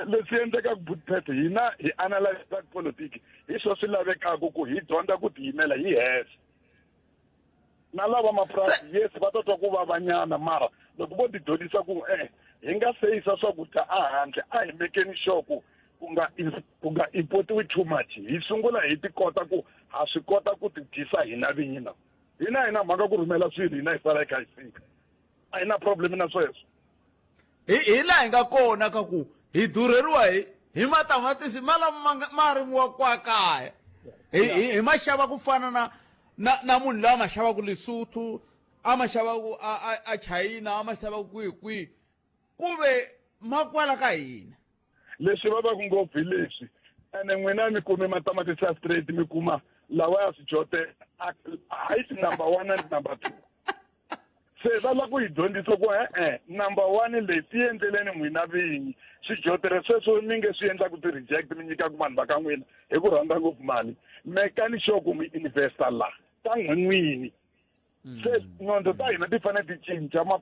leswi endleka budpet hina hi analyze politiki hi swo swi lavekaka ku hi dyondza ku tiyimela hi hexe na lava mapurasi yes va ta twa ku vavanyana mara loko vo tidyondzisa ku hi nga seyisa swakudya a handle a hi mekeni sure ku nga importiwi too much hi sungula hi ti kota ku ha swi kota ku ti dyisa hina vina hina mhaka ku rhumela swilo hina hi sala hi kha hi fika a hi na problem na sweswo hi laha hi nga kona ka ku hi durheriwa hi matamatisi ma rimiwa kwa kaya hi ma xava ku fana na munhu loyi a ma xavaku Lesotho a ma xavaku a China a ma xavaku kwihi ku ve ma kwala ka hina leswi va va ku ngopfu hi leswi ene n'wina mi kume matamatisi ya straight mi kuma lawa ya swijote hayi number 1 and number 2 se va la ku hi dyondzisa ku number 1 leyi ti endleleni n'wina vinyi swijotere sweswo mi nge swi endla ku ti reject mi nyikaku vanhu va ka n'wina hi ku rhandza ngopfu mali mekani sure ku mi investa la ta n'wini se nondo ta hina ti fanele ti cinca va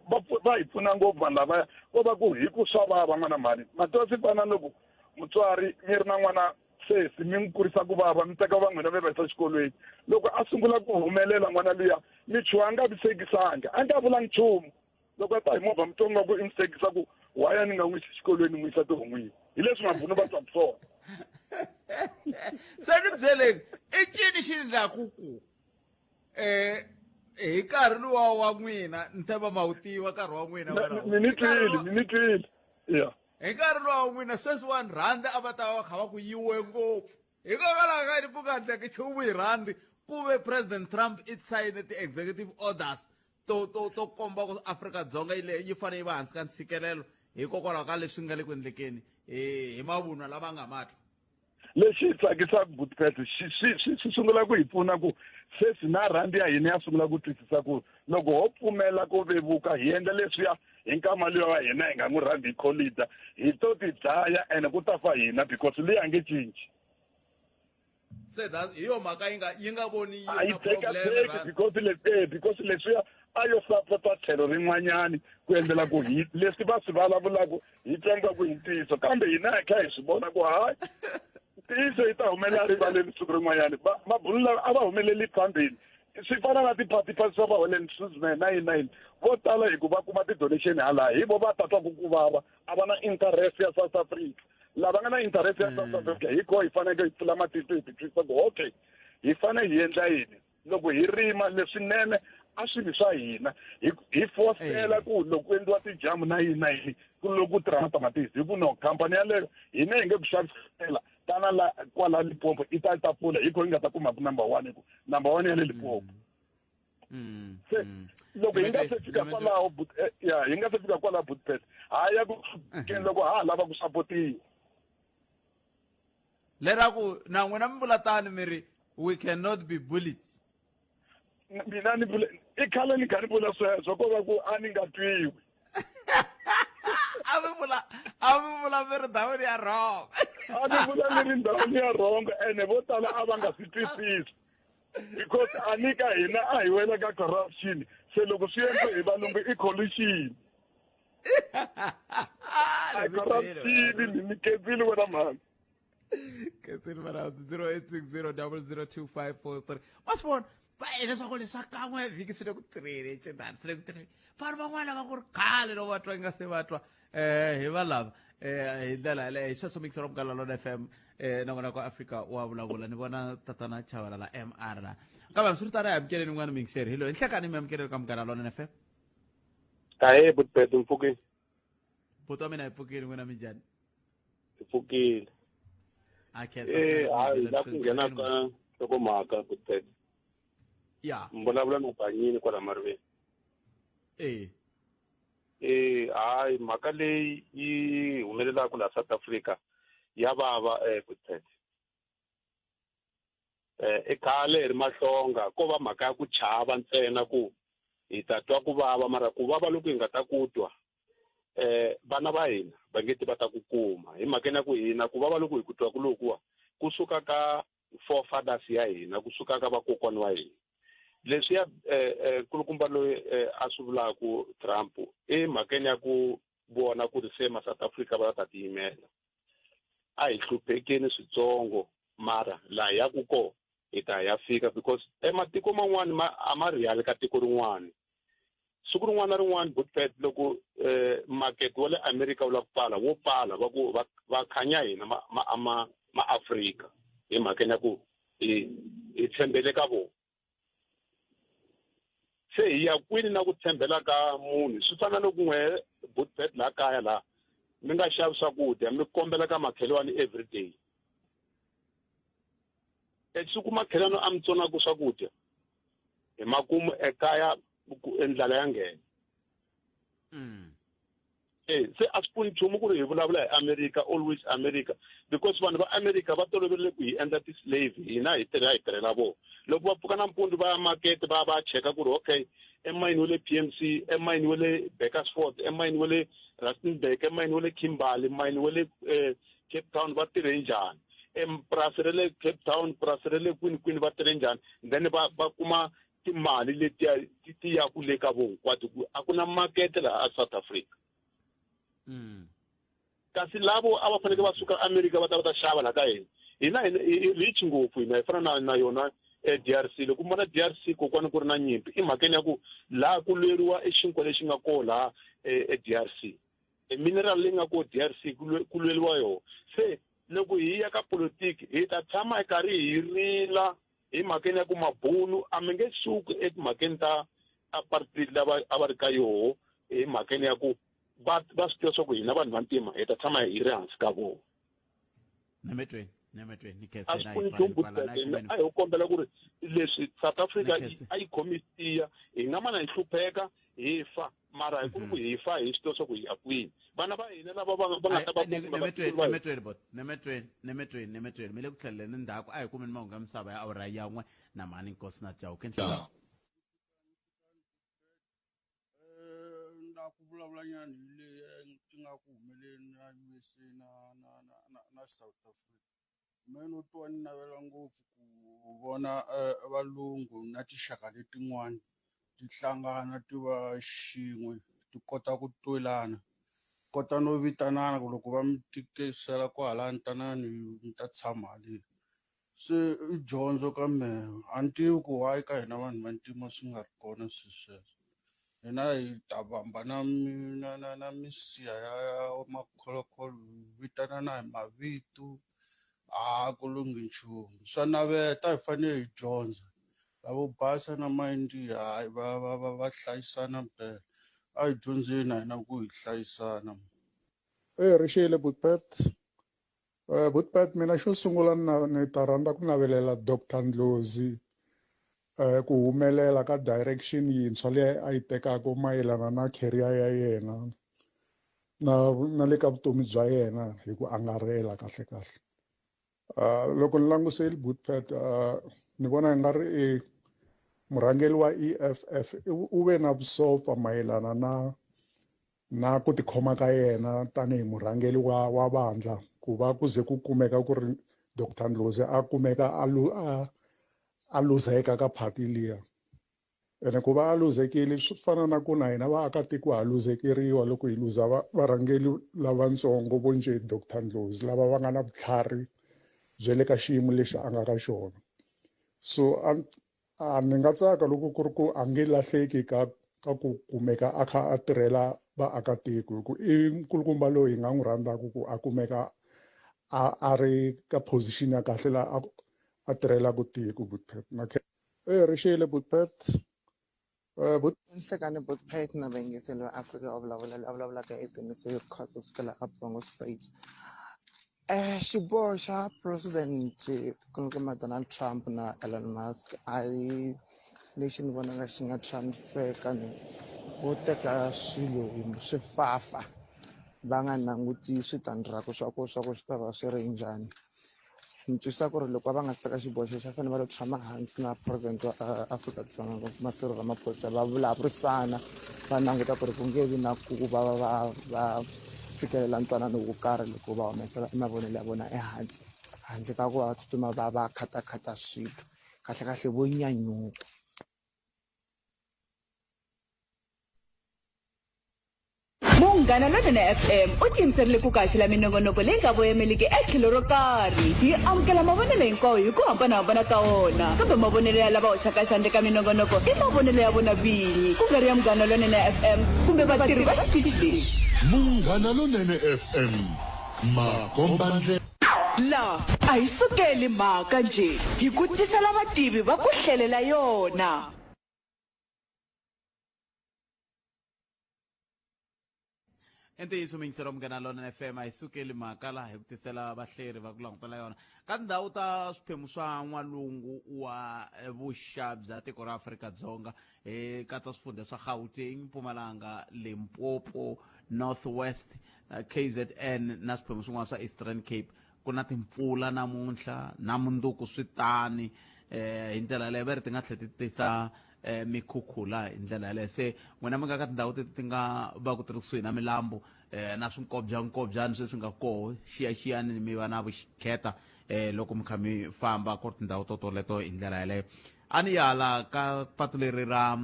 hi pfuna ngopfu vanhu lavaya ko va ku hi ku swa vava n'wana mali matwa swi fana loko mutswari mi ri na n'wana sesi mi n'wi kurisa ku vava mi teka va n'wina mi va yisa xikolweni loko a sungula ku humelela n'wana luya mi chuha a nga visekisangi a nga vulangi nchumu loko a ta hi movha mutsonga ku i mi sekisa ku why a ni nga n'wi yisa xikolweni n'wi yisa tihon'wini hi leswi mabunu va twa swona se ni byeleni i cini xi endlaku ku hi nkarhi luwa wa n'wina ni tshemba ma wu tiva nkarhi wa n'wina ni twile ya hi nkarhi luwa wa n'wina sweswiwani rhandi a va ta va kha va ku yiwe ngopfu hikokwalaho ka yini ku nga endleki nchumu hi rhandi ku ve president Trump i sayine ti-executive orders to komba ku Afrika-Dzonga yi fanele yi va hansi ka ntshikelelo hikokwalaho ka leswi nga le ku endlekeni hi mavunwa lava nga matwa lexi tsakisaka Bootpet swi sungula ku hi pfuna ku sweswi na rhandi ya hina ya sungula ku twisisa ku loko ho pfumela ku vevuka hi endla leswiya hi nkama liya wa hina hi nga n'wi rhandi hi collida hi to ti dlaya ene ku ta fa hina because leyi a nge cinci se hi yo mhaka yi nga voni yi a yi na tekateki problem because leswiya a yo sapota tlhelo rin'wanyani ku endlela ku hi leswi va swi vulavulaku hi twangaku hi ntiyiso kambe hina hi kha hi swi vona ku hayi ntiyiso yi ta humelela rivaleni siku rin'wanyani mabunu lawa a va humeleli phambili swi fana na ti-party swa va holeni Suzman na vo tala hi ku va kuma ti-donation halaya hi vo va tatwaku ku vava a va na interest ya South Africa lava nga na interest ya South Africa hi koho hi faneke hi pfula matihlo hi titwisa ku okay hi fanele hi endla yini loko hi rima leswinene a swilo swa hina hi fosela ku loko endliwa tijamu na yini loko tirha matamatisi hi ku no khampani yaleyo hina hi nge ku xavisela tana la kwala Limpopo i ta pfula hi ko hi nga ta kuma number 1 hi ku number 1 ya le Limpopo se loko hi nga se fika kwalaho hi nga se fika kwalaho Bootpet haya ku loko ha lava ku supportiwa leraku na n'wina mi vula tani mi ri we cannot be bullied mina ni vula i khale ni kha ni vula sweswo ko va ku a ni nga twiwi a mi vula mi ri ndhawini ya wrong a ni vula ni ri ndhawini ya wrong ene vo tala a va nga swi twisisi because a ni ka hina a hi wela ka corruption se loko swi endle hi valungu i collusion a corruption ni kedzile wena mhani ketsini mara 0860002543 masivona va leswaku leswa kan'we vhiki swi le ku tirheni cendani swi le ku tirheni vanhu van'wana va ku ri khale loko va twa nga se va twa hi valava hi ndlela yaleyo hi sweswo mikisero mukala Lona FM na n'wana ka Afrika wa vulavula ni vona tatana Chavalala MR la kambe swi ri tani hi amukeleni n'wana mikiseri hi loyi nhlekani mi amukeleni ka mukala Lona FM kahe Bootpet mpfukile buto wa mina hi pfukile n'wina minjhani mpfukile hayi la ku nghena ka loko mhaka Bootpet ya mvulavula na Banyini kwala Mariveni hayi mhaka leyi yi humelelaka la South Africa ya vava Bootpet i khale hi ri mahlonga ko va mhaka ya ku chava ntsena ku hi ta twa ku vava mara ku vava loko hi nga ta ku twa vana va hina va nge ti va ta ku kuma hi mhakeni ya ku hina ku vava loko hi ku twa ku lokuwa kusuka ka forefathers ya hina kusuka ka vakokwani wa hina leswiya kulukumba loyi a swi vulaku Trump i mhakeni ya ku vona ku ri se ma South Africa va ta tiyimela a hi hluphekeni switsongo mara laha ya ku ko hi ta ya fika because ematiko man'wani a ma real ka tiko rin'wani siku rin'wana na rin'wana Bootpet loko market wa le America wu la ku pala wo pala va ku va khanya hina ma Afrika hi mhakeni ya ku hi tshembele ka vona se hi ya kwini na ku tshembela ka munhu swi fana loko n'we Bootpet la kaya la mi nga xavi swakudya mi kombela ka makhelwani everyday siku makhelwani a mi tsonaku swakudya hi makumu ekaya endlala ya nghena se a swi pfuni nchumu ku ri hi vulavula hi America always America because vanhu va America va toloverile ku hi endla ti-slave hina hi tirhela vona loko va pfuka nampundzu va ya makete va cheka ku ri okay emayini wa le PMC emayini wa le Bakersford emayini wa le Rustenburg emayini wa le Kimberley mayini wa le Cape Town va tirhe njhani purasi ra le Cape Town purasi ra le kwini va tirhe njhani then va kuma timali letiya ti ya ku le ka vo hinkwati ku a ku na makete laha South Africa kasi lavo a va faneke va suka America va ta xava la ka hina hi rich ngopfu hina hi fana na yona DRC loko mona DRC kokwani ku ri na nyimpi i mhakeni ya ku laha ku lweriwa xinkwa lexi nga koho laha DRC mineral leyi nga ko DRC ku lweliwa yona se loko hi ya ka politiki hi ta tshama hi karhi hi rila hi mhakeni ya ku mabunu a mi nge suki etimhakeni ta apartheid lava a va ri ka yoho hi mhakeni ya ku va swi tiva swa ku hina vanhu vantima hi ta tshama hi ri hansi ka vona nemetweni ni a swi pfuni nchumu a hi kombela ku ri leswi South Africa a yi khomi tiya hi nga mana hi hlupheka hi fa mara hi ku hi fa hi swi tiva swa ku hi ya kwini vana va hina lava va nga ta va nemetweni mi le ku tlheleleni ndzhaku a hi kumeni mahungu ya misava ya awara yan'we na mhani nkosi na jawu kenhlala na ku vulavula nyana hi leyi ti nga ku humeleni na USA na South Africa meno twa ni navela ngopfu ku vona valungu na tinxaka letin'wana ti hlangana ti va xin'we ti kota ku twelana kota no vitanana ku loko va mi tikisela kwala ntanani mi ta tshama haleni se i dyondzo ka mehe a ni tivi ku why ka hina vanhu vantima swi nga ri kona sweswo hina hi ta vamba na misiha ya makholokholo vitanana hi mavito a ku lungi nchumu swa naveta hi fanele hi dyondza lavo basa na maindiya va hlayisana mpela a hi dyondzeni na hina ku hi hlayisana Rixile Butpet mina xo sungula ni ta rhandza ku navelela Dr. Ndlozi ku humelela ka direction yintshwa leyi a yi tekaka mayelana na career ya yena na le ka vutomi bya yena hi ku angarhela kahle loko ni langusile Butpet ni vona nga ri murhangeli wa EFF u ve na vusopfa mayelana na ku tikhoma ka yena tanihi murhangeli wa vandla ku va ku ze ku kumeka ku ri Dr. Ndlozi a kumeka a luzeka ka phati liya ene ku va a luzekile swi fana na ku na hina vaakatiko ha luzekeriwa loko hi luza varhangeli lavatsongo vo nje Dr. Ndlozi lava va nga na vutlhari bya le ka xiyimo lexi a nga ka xona so ni nga tsaka loko ku ri ku a nge lahleki ka ku kumeka a kha a tirhela vaakatiko hi ku i nkulukumba loyi hi nga n'wi rhandzaka ku a kumeka a ri ka position ya kahle laha a tirhelaka tiko Butpet Rixile Butpet Nhlekani Butpet na vengiseli wa Afrika a vulavulaka eTennessee Court of Skill up Bongo States xiboho xa president nkulukumba Donald Trump na Elon Musk a hi lexi ni vonaka xi nga tshamiseka ni vo teka swilo hi swifafa va nga languti switandzhaku swa ku swi ta va swi ri njhani ni twisisa ku ri loko va nga si teka xiboho xo xa fanele va lo tshama hansi na president wa Afrika-Dzonga Cyril Ramaphosa va vulavurisana va languta ku ri ku nge vi na ku va fikelela ntwanano wo karhi loko va humesela mavonelo ya vona handle ka ku va tsutsuma va khatakhata swilo kahle vo nyanyuka Munghana Lonene FM u tiyimiserile ku kaxela minongonoko leyi nga voyameliki etlhelo ro karhi hi amukela mavonelo hinkwawo hi ku hambanahambana ka wona kambe mavonelo ya lava hoxaka xandla ka minongonoko i mavonelo ya vona vinyi ku nga ri ya Munghana Lonene FM kumbe vatirhi va xitichi lexi Munghana Lonene FM makombandlela la a hi sukeli mhaka nje hi ku tisela vativi va ku hlelela yona ntiyiso mingiselo Munghana Lonene FM a hi sukeli mhaka laha hi ku tisela vahleri va ku langutela yona ka ndhawu ta swiphemu swa n'walungu wa vuxa bya tiko ra Afrika-Dzonga hi katsa swifundza swa Gauteng, Mpumalanga, Limpopo, North West, KZN na swiphemu swin'wana swa Eastern Cape ku na timpfula namuntlha na munduku switani hi ndlela leyo va ri ti nga tlhela ti tisa mikhukhula hi ndlela yaleyo se n'wina mi nga ka tindhawu ti nga va ku tirhisiwi na milambu na swinkobyani sweswi nga koho xiyani mi va na vukheta loko mi kha mi famba ku ri tindhawu toleto hi ndlela yaleyo a ni hala ka patu leri ra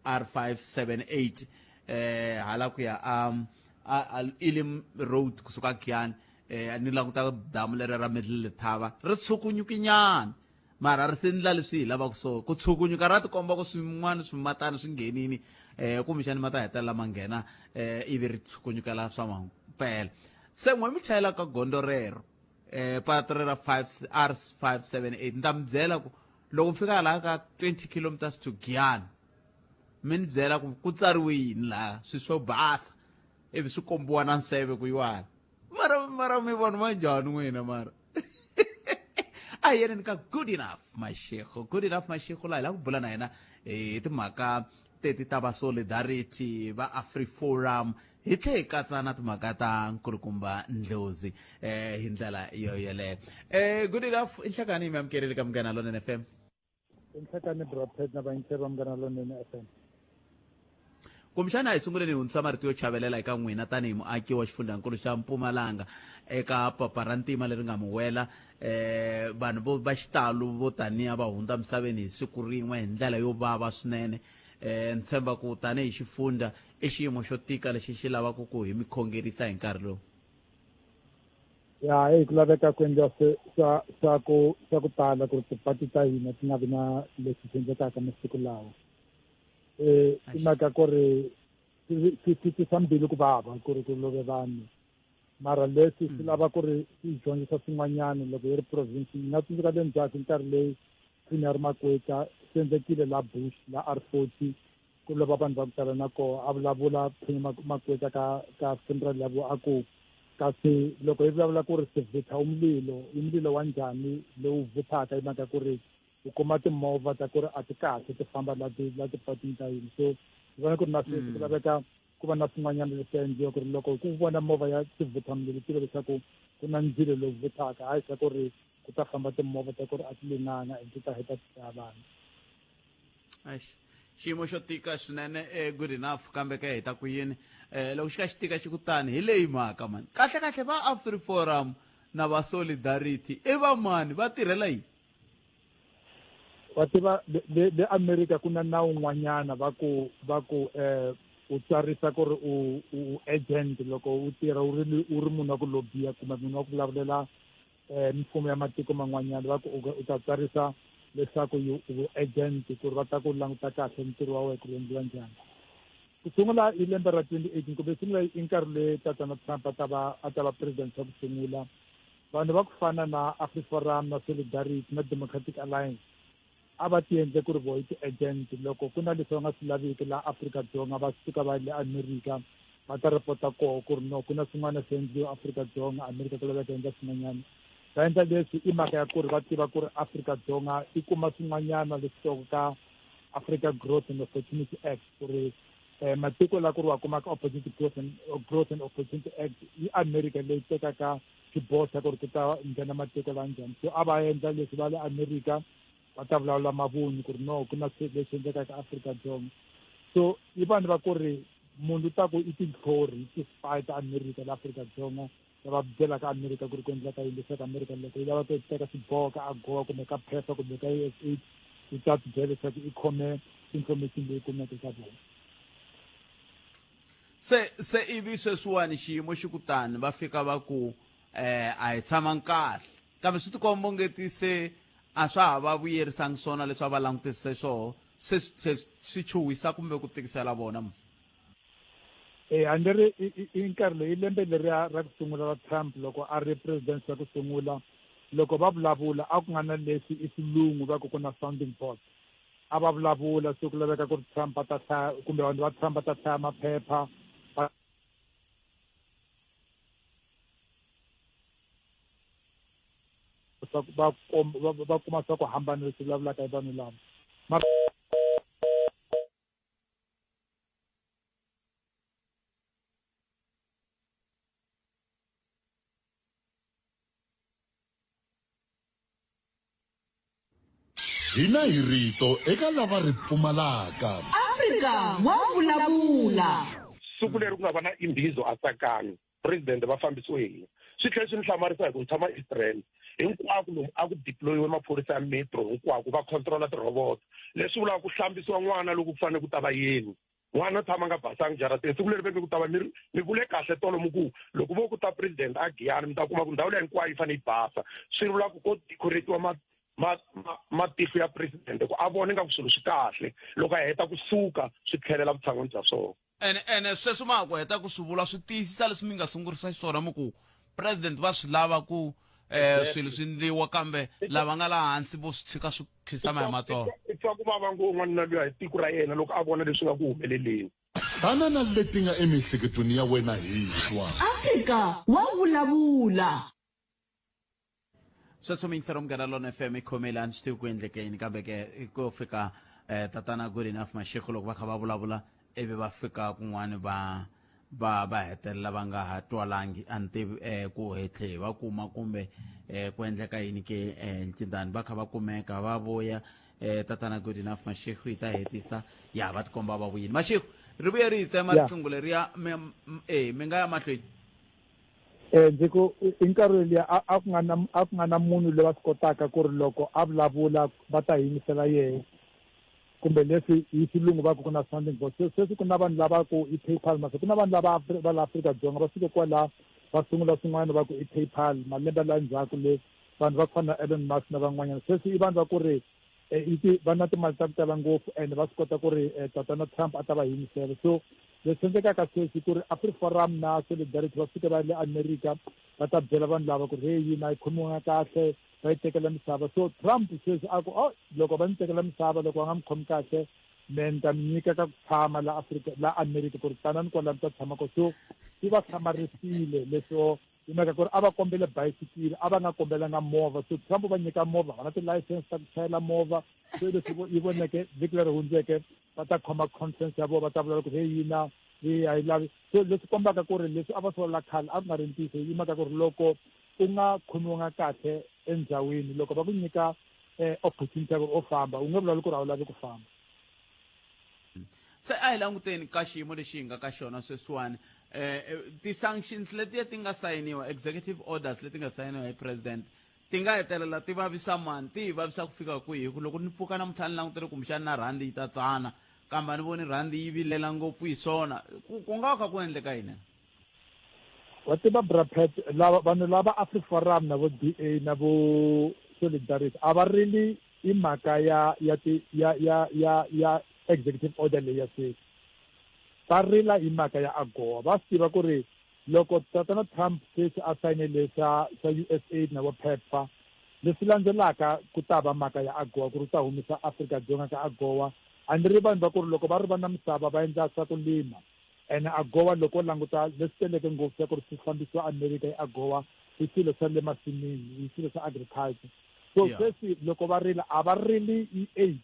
R578 hala ku ya Elim Road kusuka Giyani ni languta damu leri ra Middle Letaba ri tshukunyukinyana mara ri sendla leswi hi lavaka so ku tshukunyuka ra tikomba ku swin'wana swimatana swi nghenini kumbexani mata hetelela ma nghena ivi ri tshukunyukela swa mampela se n'we mi chayela ka gondo rero patu rera R578 ni ta mi byela ku loko mi fika laha ka 20 kilometers to Giyani mi ni byela ku tsariwe yini laha swi swo basa ivi swi kombiwa na nseve ku yiwani mara mi vona ma njhani n'wina mara a hi yeneni ka good enough mashego laha hi la ku bula na yena hi timhaka teti ta va solidarity va AfriForum hi tlhe hi katsa na timhaka ta nkulukumba ndlozi hi ndlela yoyeleyo good enough i nhlakani mi amukerile ka Munghana Lonene FM inhlakani Brotpet na vayingiseri va Munghana Lonene FM kumbexana hi sunguleni hi hundza marito yo chavelela eka n'wina tanihi muaki wa xifundzankulu xa Mpumalanga eka papa ra ntima leri nga mi wela vanhu va xitalo vo taniya va hundza misaveni hi siku rin'we hi ndlela yo vava swinene ni tshemba ku tanihi xifundza i xiyimo xo tika lexi xi lavaka ku hi mi khongerisa hi nkarhi lowu ya hi ku laveka ku endliwa swa ku tala ku ri tipati ta hina ti nga vi na leswi swi endlekaka masiku lawa i mhaka ku ri swi tisa mbilu ku vava ku ri ku love vanhu mara leswi swi lava ku ri swi dyondzisa swin'wanyana loko hi ri province yi nga tsundzuka le ndzhaku nkarhi leyi Senior Makwetla swi endlekile la Bush la R40 ku lova vanhu va ku tala na koho a vulavula Premier Makwetla ka funeral ya vo aku kasi loko hi vulavula ku ri si vutha umlilo wa njhani lowu vuthaka hi mhaka ku ri u kuma timovha ta ku ri a ti kahle ti famba la tipatini ta hina so hi vona ku ri na sweswi ku laveka ku va na swin'wanyana leswi endliwa ku ri loko ku vona movha ya tivuthamlilo tiva leswaku ku na ndzilo lowu vuthaka hayi swa ku ri ku ta famba timovha ta ku ri a ti lingana and ti ta heta ti dlaya vanhu xiyimo xo tika swinene good enough kambe ka heta ku yini loko xi ka xi tika xi kutani hi leyi mhaka mani kahle va AfriForum na va Solidarity i va mani va tirhela yini wa tiva le America ku na nawu n'wanyana va ku u tsarisa ku ri u agent loko u tirha u ri munhu wa ku lobiya kumbe munhu wa ku vulavulela mimfumo ya matiko man'wanyana va ku u ta tsarisa leswaku u agent ku ri va ta ku languta kahle ntirho wa wena ku endliwa njhani ku sungula hi lembe ra 2018 kumbe sungula i nkarhi leyi tatana Trump a ta va president wa ku sungula vanhu va ku fana na AfriForum na Solidarity na Democratic Alliance a va ti endle ku ri vo hi ti-agent loko ku na leswi va nga swi laviki laha Afrika-Dzonga va suka va le America va ta report-a koho ku ri no ku na swin'wana swi endliwa Afrika-Dzonga America ku laveka endla swin'wanyana va endla leswi i mhaka ya ku ri va tiva ku ri Afrika-Dzonga i kuma swin'wanyana leswi ka Africa Growth and Opportunity Act ku ri matiko la ku ri wa kumaka Growth and Opportunity Act i America leyi tekaka xiboho xa ku ri ku ta nghena matiko la njhani so a va endla leswi va le America va ta vulavula mavun'wa ku ri no ku na leswi endlekaka Afrika-Dzonga so i vanhu va ku ri munhu ta ku i tinhlori ti-spy ta America la Afrika-Dzonga va byela ka America ku ri ku endleka yini leswaku America loko yi lava ku teka xiboho ka AGOA kumbe ka PEPFAR kumbe ka USA yi ta byela leswaku i khome information leyi kumeke ka vona se ivi sweswiwani xiyimo xi kutani va fika va ku a hi tshamangi kahle kambe swi tikomba ongeti se a swa ha va vuyerisangi swona leswi a va langutisise swoho se swi chuhisa kumbe ku tikisela vona musi handle ri i nkarhi leyi lembe leriya ra ku sungula ra Trump loko a ri president wa ku sungula loko va vulavula a ku nga na leswi i xilungu va ku ku na sounding board a va vulavula se ku laveka ku ri Trump a ta hlaya kumbe vanhu va Trump a ta hlaya maphepha va kuma swa ku hambana leswi vulavulaka hi vanhu lava hina hi rito eka lava ri pfumalaka Afrika wa vulavula siku leri ku nga va na imbizo a tsakani president va fambisiwe hi swi tlhela swi ni hlamarisa hi ku ni tshama Israel hinkwako lomu a ku deployiwe maphorisa ya metro hinkwako va controla tirobot leswi vulaka ku hlambisiwa n'wana loko ku fanele ku ta va yeni n'wana tshama nga basanga jarateni siku leri veke ku ta va mi vule kahle tolomu ku loko vo ku ta president a Giyani mi ta kuma ku ndhawu leyi hinkwayo yi fanele yi basa swi vula ku ko decoratiwa matihlo ya president ku a vone nga ku swilo swi kahle loko a heta kusuka swi tlhelela vutshan'wini bya swona ene sweswo ma ku heta ku swi vula swi tiyisisa leswi mi nga sungurisa xiswona mi ku president va swi lava ku swilo swi ndliwa kambe lava nga laha hansi vo swi tshika swi khisama hi matsolo swa ku vava ngopfu na luya hi tiko ra yena loko a vona leswi nga ku humeleleni tanana leti nga emihleketweni ya wena hi twa Afrika wa vulavula sweswo mi yingisela Munghana Lonene FM ikhomela ni swi ku endlekeni kambe ke ko fika tatana Good Enough Mashego loko va kha va vulavula ivi va fika kun'wani va hetelela va nga ha twalangi antivi ku hetle va kuma kumbe ku endleka yini ke ncindani va kha va kumeka va vuya tatana Good Enough Mashego yi ta hetisa ya va tikomba va vuyini Mashego ri vuye ri hi tsema riqingho leriya mi nga ya mahlweni ndzi ku i nkarhi liya a ku nga na munhu loyi va swi kotaka ku ri loko a vulavula va ta yingisela yehe kumbe leswi hi xilungu va ku na something for sweswi ku na vanhu lava ku i PayPal mase ku na vanhu lava va la Afrika-Dzonga va fike kwala va sungula swin'wana va ku i PayPal malembe la ndzhaku le vanhu va ku fana na Elon Musk na van'wanyana sweswi i vanhu va ku ri va na timali ta ku tala ngopfu and va swi kota ku ri tatana Trump a ta va yingisela so leswi endlekaka sweswi ku ri AfriForum na Solidarity va fike va le America va ta byela vanhu lava ku ri hey hina hi khomiwa kahle va yi tekela misava so Trump sweswi a ku loko va ni tekela misava loko va nga mi khomi kahle me ni ta mi nyika ka ku tshama la America ku ri tanani kwala mi ta tshama ko so i va hlamarisile leswo hi mhaka ku ri a va kombele bayisikile a va nga kombelanga movha so Trump va nyika movha va na ti-license ta ku chayela movha so leswi yi voneke vhiki leri hundzeke va ta khoma conference ya vona va ta vulavula ku ri hey hina a yi lavi so leswi kombaka ku ri leswi a va swi vulavula khale a ku nga ri ntiyiso hi mhaka ku ri loko u nga khomiwanga kahle endhawini loko va ku nyika opportunity ya ku u famba u nge vulavuli ku ri a wu lavi ku famba se a hi languteni ka xiyimo lexi hi nga ka xona sweswiwani ti-sanctions letiya ti nga sayiniwa executive orders leti nga sayiniwa hi president ti nga hetelela ti vavisa mani ti hi vavisa ku fika kwihi hi ku loko ni pfuka namuntlha ni langutele kumbexani na rhandi yi ta tsana kambe ni voni rhandi yi vilela ngopfu hi swona ku nga kha ku endleka yini wa tiva brapet vanhu lava AfriForum na vo DA na vo Solidarity a va rili hi mhaka ya executive order leyi ya sweswi va rila hi mhaka ya AGOA va swi tiva ku ri loko tatana Trump sweswi a sayinele swa USAID na vo PEPFAR leswi landzelaka ku ta va mhaka ya AGOA ku ri ta humesa Afrika-Dzonga ka AGOA a ni ri vanhu va ku ri loko va ri va na misava va endla swa ku lima and AGOA loko languta leswi teleke ngopfu ya ku ri swi fambisiwa America hi AGOA i swilo swa le masinini i swilo swa agriculture so sweswi loko va rila a va rili hi aid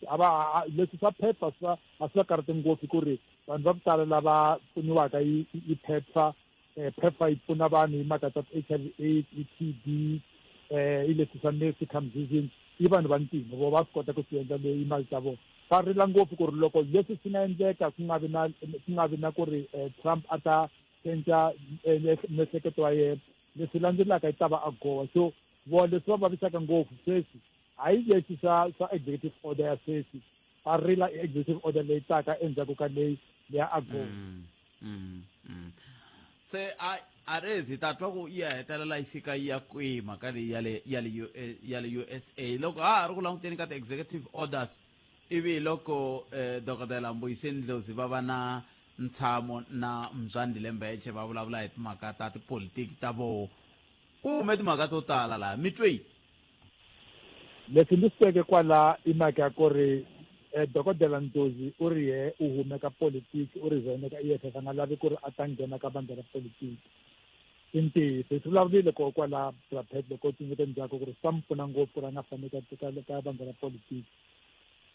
leswi swa PEPFAR a swi va karhati ngopfu ku ri vanhu va ku tala lava pfuniwaka hi PEPFAR yi pfuna vanhu hi mhaka ta HIV/AIDS i TB i leswi swa Mexican disease i vanhu va ntima vo va swi kota ku swi endla leyi mali ta vona va rila ngopfu ku ri loko leswi swi nga endleka ku nga vi na ku ri Trump a ta cinca miehleketo wa yena leswi landzelaka yi ta va AGOA so vona leswi va vavisaka ngopfu sweswi a hi leswi swa executive order ya sweswi va rila executive order leyi taka endzhaku ka leyi ya AGOA se a rezi ta twa ku yi ya hetelela yi fika yi ya kwihi mhaka leyi ya le USA loko ha ri ku languteni ka ti-executive orders ivi loko dokodela Mbuyiseni Ndlozi va va na ntshamo na Mzwandile Mbeche va vulavula hi timhaka ta tipolitiki ta voho ku hume timhaka to tala laha mi tweni leswi ndzi swi teke kwala i mhaka ya ku ri dokodela Ndlozi u ri ye u hume ka politiki u ri zeneka EFF a nga lavi ku ri a ta nghena ka bandla ra politiki i ntiyiso hi swi vulavurile ko kwala brapet loko tsundzuke ndzhaku ku ri swa mi pfuna ngopfu ku ri a nga fambi ka bandla ra politiki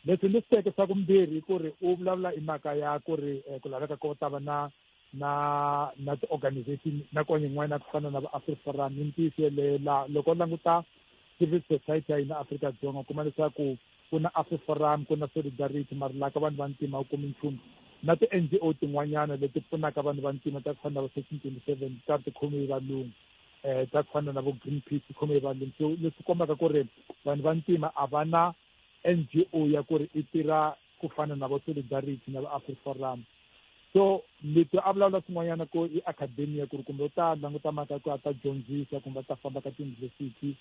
leswi ndzi swi teke swa kumbirhi ku ri u vulavula hi mhaka ya ku ri ku laveka ko ta va na ti-organization na kona yin'wana ku fana na va AfriForum i ntiyiso yeleyo loko languta civil society ya hina Afrika-Dzonga u kuma leswaku ku na AfriForum ku na Solidarity mara laha ka vanhu va ntima u kumi nchumu na ti-NGO tin'wanyana leti pfunaka vanhu va ntima ta ku fana na vo Section 27 ta tikhomi hi valungu ta ku fana na vo Greenpeace tikhomi hi valungu so leswi kombaka ku ri vanhu va ntima a va na NGO ya ku ri i tirha ku fana na vo Solidarity na vo AfriForum so leti a vulavula swin'wanyana ko i academia ku ri kumbe u ta languta mhaka ku a ta dyondzisa kumbe a ta famba ka tiyunivhesiti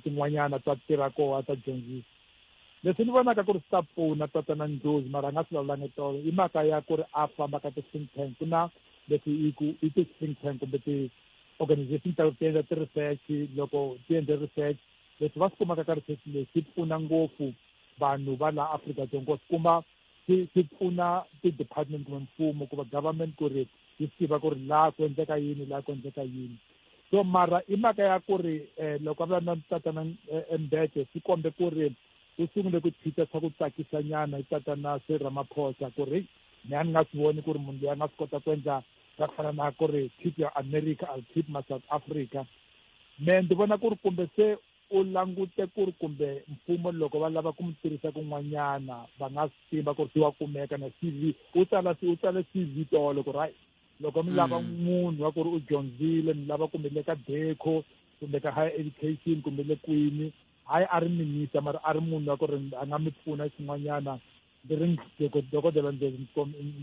tin'wanyana ta tirha koho a ta dyondzisa leswi ni vonaka ku ri swi ta pfuna tatana Ndlozi mara a nga swi vulavulanga tolo i mhaka ya ku ri a famba ka ti-think tank ku na leswi i ti-think tank kumbe ti-organization ta ti endla ti-research loko ti endle research leswi va swi kumaka ka research leyi swi pfuna ngopfu vanhu va laha Afrika-Dzonga swi kuma swi pfuna ti-department kumbe mfumo ku va government ku ri yi swi tiva ku ri laha ku endleka yini laha ku endleka yini so mara i mhaka ya ku ri loko a vula na tatana Mbeki swi kombe ku ri u sungule ku tshika swa ku tsakisa nyana hi tatana Cyril Ramaphosa ku ri ni a ni nga swi voni ku ri munhu loyi a nga swi kota ku endla swa ku fana na ku ri keep your America I'll keep my South Africa me ndi vona ku ri kumbe se u langute ku ri kumbe mfumo loko va lava ku mi tirhisa kun'wanyana va nga swi tiva ku ri swi wa kumeka na CV u tsala CV tolo ku ri loko mi lava munhu wa ku ri u dyondzile mi lava kumbe le ka DECO kumbe ka higher education kumbe le kwini hayi a ri minisa mara a ri munhu wa ku ri a nga mi pfuna xin'wanyana ndi ri dokodela ndzi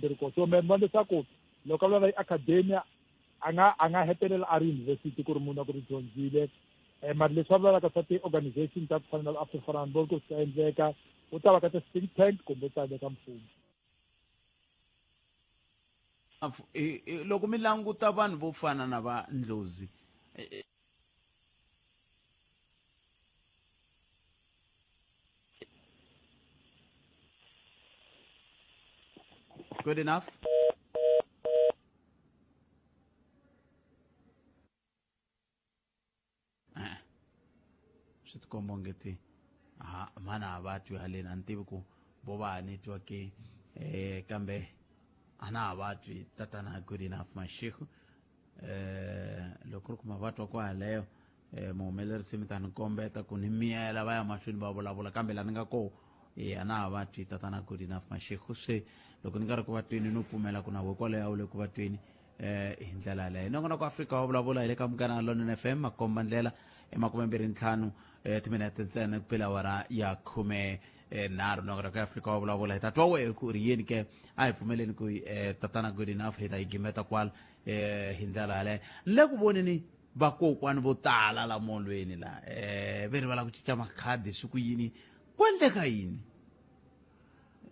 ri ko so me ni vona leswaku loko a vulavula hi academia a nga hetelela a ri university ku ri munhu wa ku ri dyondzile mara leswi va vulavulaka swa ti-organization ta ku fana na AfriForum ku swi ta endleka u ta va ka ti-think tank kumbe u ta le ka mfumo loko mi languta vanhu vo fana na va Ndlozi good enough swi tikomba ngeti mana a va twi haleni a ni tivi ku vo va a ni twa ke kambe a na ha va twi tatana good enough Mashego loko ri kuma va twa ku haleyo muhumelerisi mi ta ni kombeta ku ni miyela va ya mahlweni va vulavula kambe la ni nga koho a na ha va twi tatana good enough Mashego se loko ni nga ri ku va twini no pfumela ku na we kwaleyo a wu le ku va twini hi ndlela yaleyo nongona ku Afrika wa vulavula hi le ka Munghana Lonene FM makomba ndlela 25 timinete ntsena ku phela awara ya 13 nongona ku Afrika wa vulavula hi ta twa we ku ri yini ke a hi pfumeleni ku tatana good enough hi ta yi gimeta kwala hi ndlela yaleyo ni le ku voneni vakokwani vo tala la molweni la ve ri va la ku cinca makhadi siku yini ku endleka yini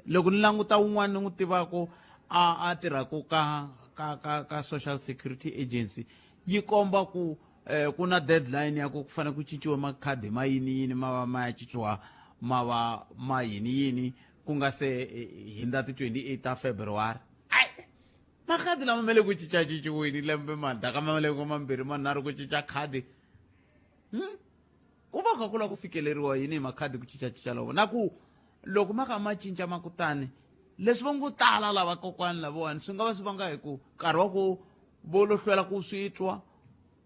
loko ni languta un'wana ni n'wi tivako a tirhako ka social security agency yi komba ku ku na deadline ya ku fanele ku cinciwa makhadi ma yini ma va ma ya cinciwa ma va ma yini ku nga se hinda ti 28 ta February makhadi lama mele ku cinciwini lembe mandaka malembe mambirhi manharhu ku cinca khadi ku va kha ku la ku fikeleriwa yini hi makhadi ku cinca lawo na ku loko ma kha ma cinca ma kutani leswi va ngo tala lava kokwani lavawani swi nga va swi vanga hi ku nkarhi wa ku vo lo hlwela ku swi twa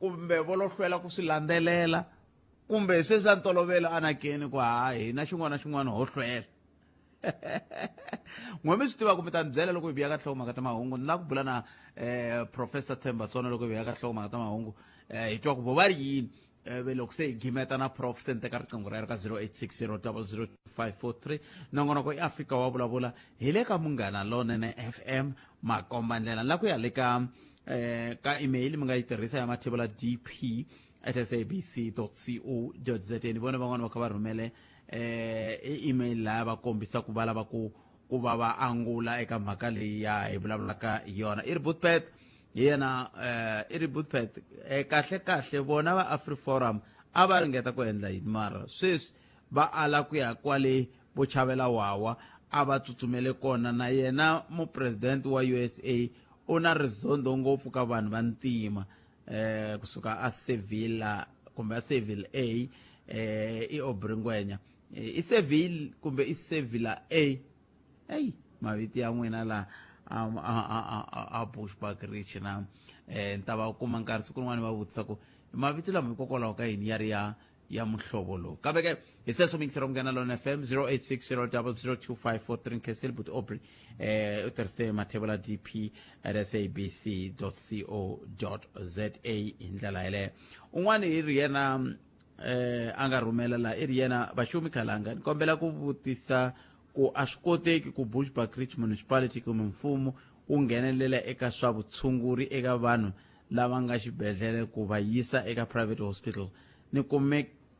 kumbe vo lo hlwela ku swi landzelela kumbe sweswi a ntolovelo anakeni ku hayi na xin'wana na xin'wana ho hlwela n'we mi swi tiva ku mi ta ni byela loko hi biya ka nhlokomhaka ta mahungu ni la ku bula na Professor Themba Sona loko hi biya ka nhlokomhaka ta mahungu hi twa ku vo va ri yini ve loko se hi gimeta na prof se ni teka riqingho ra ka 0860002543 nongonoko i Afrika wa vulavula hi le ka Munghana Lonene FM makomba ndlela la ku ya le ka email mi nga yi tirhisa ya mathebula dp@sabc.co.za ni vona van'wana va kha va rhumele email la va kombisa ku va lava ku va va angula eka mhaka leyi ya hi vulavulaka yona i ri Bootpet yena i ri Bootpet kahle vona va AfriForum a va ringeta ku endla yini mara sweswi va ala ku ya kwale vo chavela wawa a va tsutsumele kona na yena mupresident wa USA u na rizondo ngopfu ka vanhu va ntima kusuka a Sevilla kumbe a Seville A i Obringwenya i Seville kumbe i Sevilla A hey maviti ya n'wina la a Bushbuckridge na ni ta va kuma nkarhi siku rin'wana va vutisa ku mavito lama hikokwalaho ka yini ya ri ya muhlovo lowu kambe ke hi sweswo mingisero Munghana Lonene FM 0860002543 Nkesile but Aubrey u tirhise mathebula dp@sabc.co.za hi ndlela yeleyo un'wana i ri yena a nga rhumela la i ri yena Vaxumi Khalanga ni kombela ku vutisa ku a swi koteki ku Bushbuckridge municipality kumbe mfumo wu nghenelela eka swa vutshunguri eka vanhu lava nga xibedhlele ku va yisa eka private hospital. Ni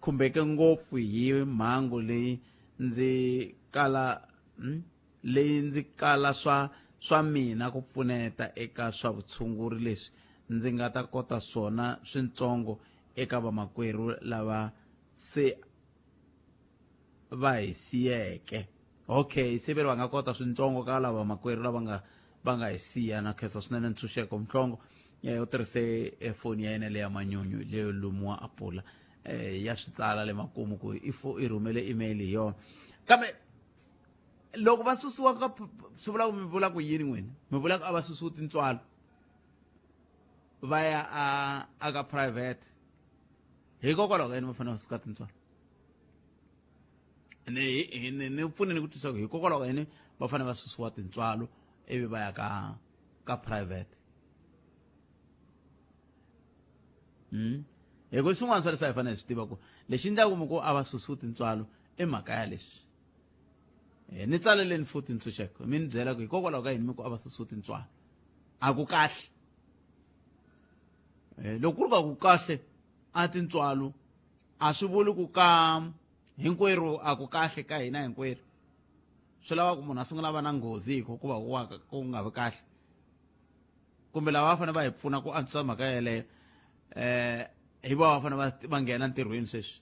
khumbeke ngopfu hi mhangu leyi ndzi kala swa mina ku pfuneta eka swa vutshunguri leswi ndzi nga ta kota swona swintsongo eka vamakwerhu lava se va hi siyeke. Okay, se va nga kota swintsongo ka lava makwerhu lava va nga hi siya. Na khensa swinene ntshunxeko Mhlongo u tirhise foni ya yena le ya manyunyu leyo lumiwa apula ya swi tsala le makumu ku i rhumele email hi yona. Kambe loko va susiwa ka swi vula ku mi vula ku yini n'wina? Mi vula ku a va susiwi tintswalo va ya aka private hikokwalaho ka yini va fanele va suka tintswalo? ni pfune ni ku twisisa ku hikokwalaho ka yini va fanele va susiwa tintswalo ivi va ya ka private? Hikuva swin'wana swa leswi a hi fanele hi swi tiva ku lexi endlaku mi ku a va susiwi tintswalo i mhaka ya leswi. Ni tsaleleni futhi ntshunxeko mi ni byela ku hikokwalaho ka yini mi ku a va susiwi tintswalo a ku kahle. Loko ku ri ka ku kahle a tintswalo a swi vuli ku ka hinkwerhu a ku kahle ka hina hinkwerhu. Swi lava ku munhu a sungula va na nghozi hi ku va ku nga vi kahle, kumbe lava va fanele va hi pfuna ku antswisa mhaka yeleyo hi va fanele va nghena ntirhweni sweswi.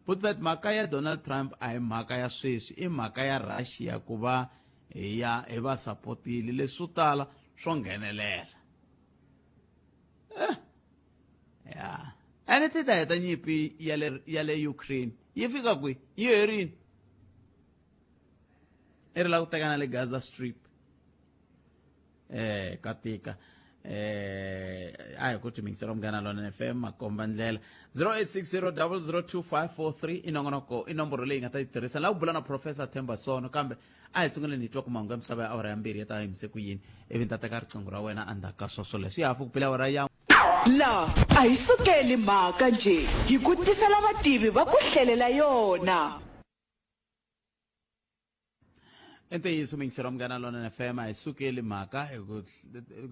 But mhaka ya Donald Trump a hi mhaka ya sweswi, i mhaka ya Russia ku va hi va sapotile leswi swo tala swo nghenelela. Ya a ni ta heta nyimpi ya le Ukraine yi fika kwihi? Yi herini? I ri lava ku tekana le Gaza Strip ka tika. A hi ku timingisela Munghana Lonene FM makomba ndlela 0860002543 inongonoko i nomboro leyi nga ta yi tirhisa la ku bula na Professor Themba Sono. Kambe a hi sunguleni hi twa ku mahungu ya misava ya awara ya 2 ya ta yimise ku yini ivi ni ta teka riqingho ra wena endzhaku ka sweswo leswi hi hafu ku pela awara ya la a hi sukeli mhaka nje hi ku tisela vativi va ku hlelela yona. Ntiyiso mingisela Munghana Lonene FM a hi sukeli mhaka hi ku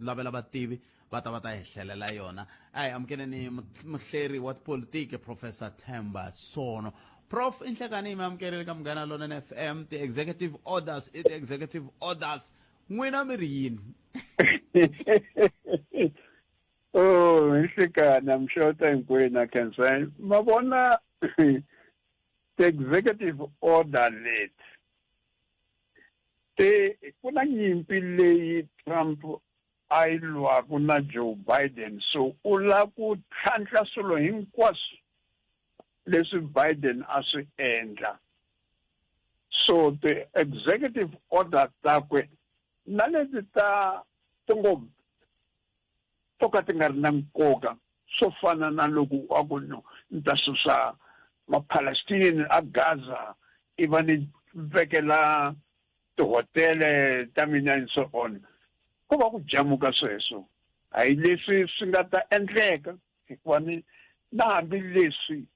lavela vativi va ta hi hlelela yona. A hi amukeleni muhleri wa tipolitiki Professor Themba Sono. Prof, inhlekani hi mi amukerile ka Munghana Lonene FM ti-executive orders i ti-executive orders n'wina mi ri yini? Oh, inhlekani amshota hinkwenu khensa ma vona ti-executive order leti ku na nyimpi leyi Trump a yi lwaku na Joe Biden, so u lava ku tlhantlha swilo hinkwaswo leswi Biden a swi endla. So ti-executive order takwe na leti to ka ti nga ri na nkoka swo fana na loko a ku ni ta susa ma-Palestinian a Gaza i va ni vekela tihotele ta mina and so on. Ku va ku jamuka sweswo a hi leswi swi nga ta endleka hikuva na hambi leswi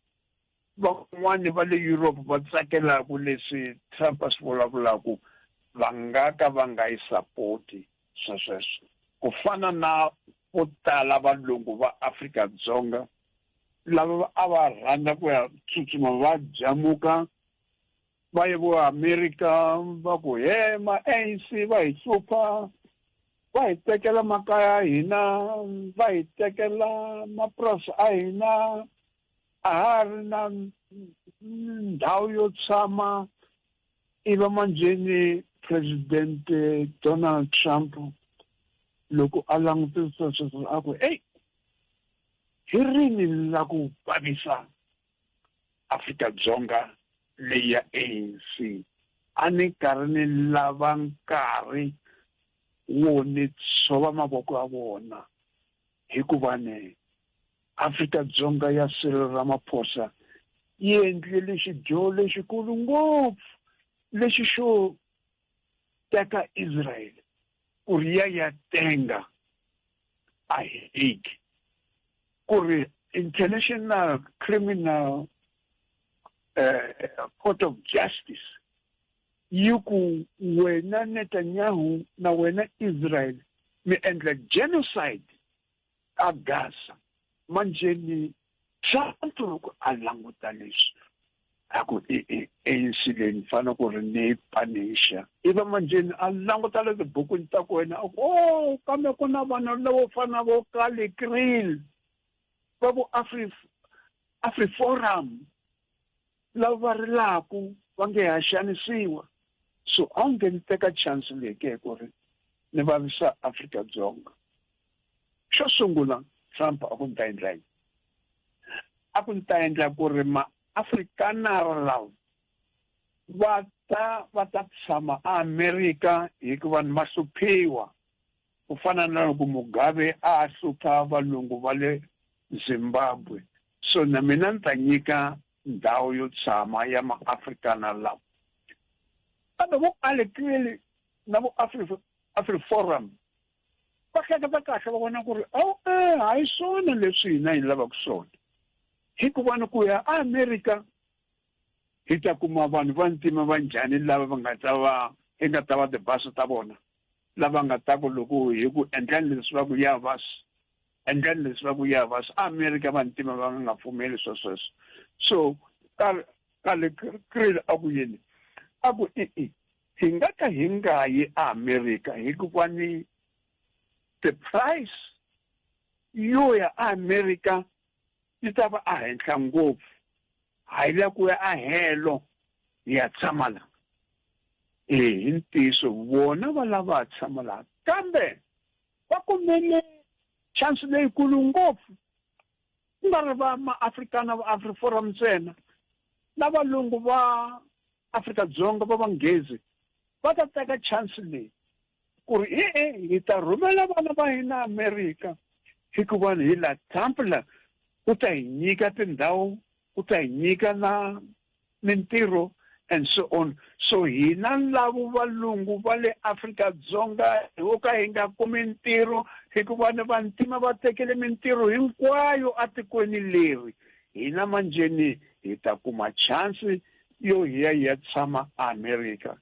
van'wani va le Europe va tsakelaku leswi Trump a swi vulavulaku va nga ka va nga yi sapoti sweswo. Ku fana na vo tala valungu va Afrika-Dzonga lava a va rhandza ku ya tsutsuma va jamuka va ye vo America va ku ma-ANC va hi hlupha, va hi tekela makaya ya hina, va hi tekela mapurasi a hina, a ha ri na ndhawu yo tshama. Iva manjheni President Donald Trump loko a langutisa sweswo a ku hi rini la ku vavisa Afrika-Dzonga leyi ya ANC. A ni karhi ni lava nkarhi wo ni tshova mavoko ya vona hikuva ni Afrika-Dzonga ya Cyril Ramaphosa yi endlile xidyoho lexikulu ngopfu lexi xo teka Israel ku ri ya tenga a Hague ku ri International Criminal Court of Justice yi ku wena Netanyahu na wena Israel mi endla genocide a Gaza manjeni Trump loko a languta leswi a ku incident fana ku ri ni punisher iva manjeni a languta le tibukwini ta ku wena oh kambe ku na vanhu lavo fana vo Kale Kriel va vo AfriForum lava rilaku va nge ha xanisiwa so a wu nge ni teka chance leyi ke ku ri ni vavisa Afrika-Dzonga xo sungula Trump a ku ni ta endla yini a ku ni ta endla ku ri ma-Afrikaner lawa va ta tshama Amerika hikuva ni ma hluphiwa ku fana na loko Mugabe a hlupha valungu va le Zimbabwe so na mina ni ta nyika ndhawu yo tshama ya ma-Afrikaner lawa kambe vo Kale Kriel na vo AfriForum va hleketa kahle va vona ku ri hayi swona leswi hina hi lavaka swona hikuva ku ya Amerika hi ta kuma vanhu vantima va njhani lava va nga ta va nga ta va tibasi ta vona lava nga ta ku loko hi ku endlani leswi va ku ya vasi endlani leswi va ku ya vasi Amerika vantima va nga pfumeli sweswo so Kale Kriel a ku yini a ku hi nga ka hi nga yi Amerika hikuva ni the price yo ya Amerika yi ta va a henhla ngopfu hayi la ku ya a helo ya tshama la hi ntiyiso vona va lava tshama la kambe va kumele chance leyikulu ngopfu ku nga ri va ma-Afrikaner va AfriForum ntsena na valungu va Afrika-Dzonga va vanghezi va ta teka chance leyi ku ri hi ta rhumela vana va hina Amerika hikuva hi la Trump la u ta hi nyika tindhawu u ta hi nyika na mintirho and so on so hina lavo valungu va le Afrika-Dzonga ho ka hi nga kumi ntirho hikuva ni vantima va tekele mintirho hinkwayo atikweni leri hina manjeni hi ta kuma chance yo hi ya tshama Amerika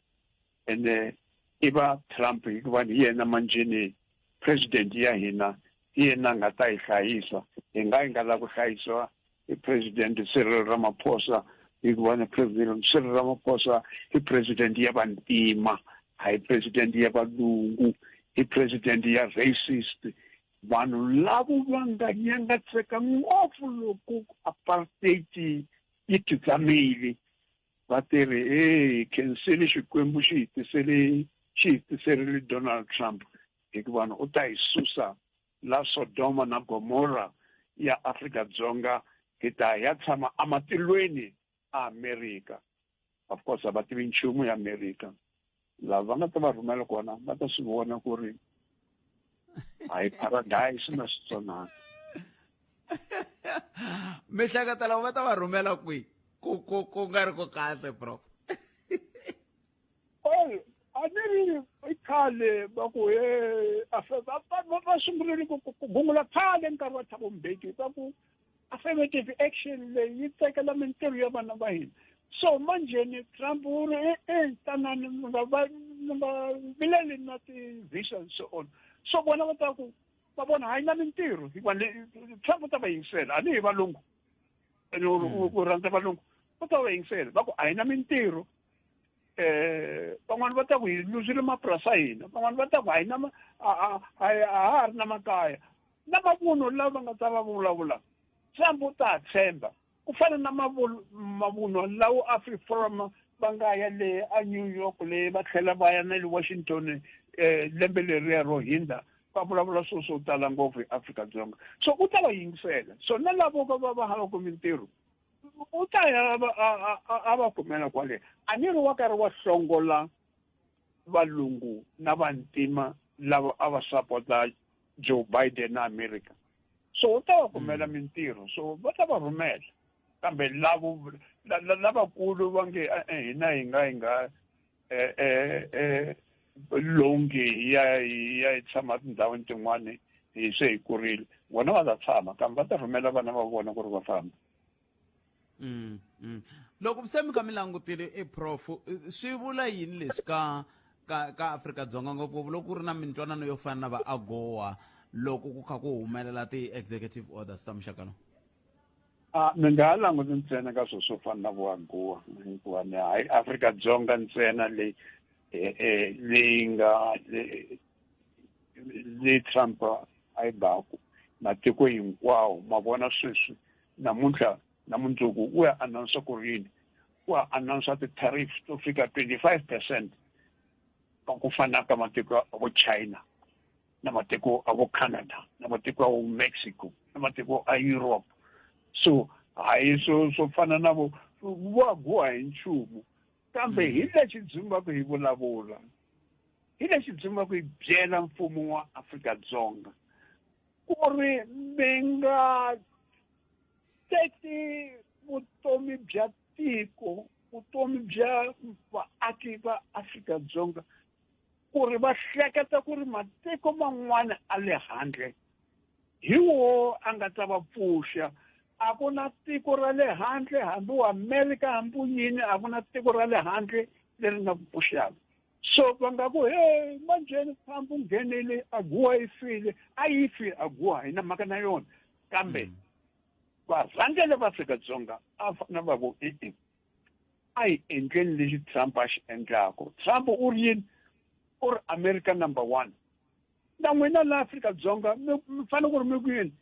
ene iva Trump hikuva hi yena manjeni president ya hina yena nga ta hi hlayisa hi nga la ku hlayisiwa hi president Cyril Ramaphosa hikuva ni president Cyril Ramaphosa hi president ya vantima hayi president ya valungu hi president ya racist vanhu lavo va nga nyangatseka ngopfu loko apartheid yi titsamile va tirhi khenseli Xikwembu xi hi tiserile Donald Trump hikuva u ta hi susa la Sodoma na Gomorrah ya Afrika-Dzonga hi ta ya tshama ematilweni a Amerika of course a va tivi nchumu ya Amerika lava nga ta va rhumela kona va ta swi vona ku ri hayi paradise na switsonana mi hleketa lava va ta va rhumela kwihi ku nga ri ko kahle prof a ni ri i khale va ku va sungurile ku gungula khale nkarhi wa Thabo Mbeki va ku affirmative action leyi yi tekela mintirho ya vana va hina so manjeni Trump u ri tanani va vileli na ti-visa and so on so vona va ta ku va vona hayi na mintirho hikuva Trump u ta va yingisela a ni hi valungu u rhandza valungu u ta va yingisela va ku a hi na mintirho van'wani va ta ku hi luzile mapurasi ya hina van'wani va ta ku a ha ri na makaya na mavun'wa lava nga ta va vulavula Trump u ta tshemba ku fana na mavun'wa lawa AfriForum va nga ya le a New York le va tlhela va ya na le Washington lembe leriya ro hindza va vulavula swo tala ngopfu hi Afrika-Dzonga so u ta va yingisela so na lavo va havaku mintirho u ta ya a va kumela kwale a ni ri wa karhi wa hlongola valungu na vantima lava a va sapota Joe Biden na America so u ta va kumela mintirho so va ta va rhumela kambe lavakulu va nge hina hi nga longi ya tshama tindhawini tin'wani hi se hi kurile vona va ta tshama kambe va ta rhumela vana va vona ku ri va famba loko se mi kha mi langutile prof swi vula yini leswi ka ka Afrika-Dzonga ngopfungopfu loko ku ri na mintwanano yo fana na va AGOA loko ku kha ku humelela ti-executive orders ta muxaka lowu? Ni nga languti ntsena ka swilo swo fana na vo AGOA hikuva ni hayi Afrika-Dzonga ntsena leyi nga leyi Trump a yi baku matiko hinkwawo ma vona sweswi namuntlha na mundzuku u ya announce ku ri yini u ya announce ti-tariffs to fika 25% ku fana ka matiko ya vo China na matiko ya vo Canada na matiko ya vo Mexico na matiko ya Europe. So hayi swo fana na vo AGOA hi nchumu kambe hi lexi dzimbaka hi vulavula hi lexi dzimbaka hi byela mfumo wa Afrika-Dzonga ku ri mi nga teki vutomi bya tiko vutomi bya vaaki va Afrika-Dzonga ku ri va hleketa ku ri matiko man'wana a le handle hi wo a nga ta va pfuxa. A ku na tiko ra le handle hambi wa America hambi yini a ku na tiko ra le handle leri nga pfuxaka. So va nga ku he manjeni Trump nghenile AGOA yi file a yi fi AGOA hi na mhaka na yona kambe varhangeli va Afrika-Dzonga a fana va vo a hi endleni lexi Trump a xi endlaka. Trump u ri yini u ri America #1 na n'wina la Afrika-Dzonga mi fanele ku ri mi ku yini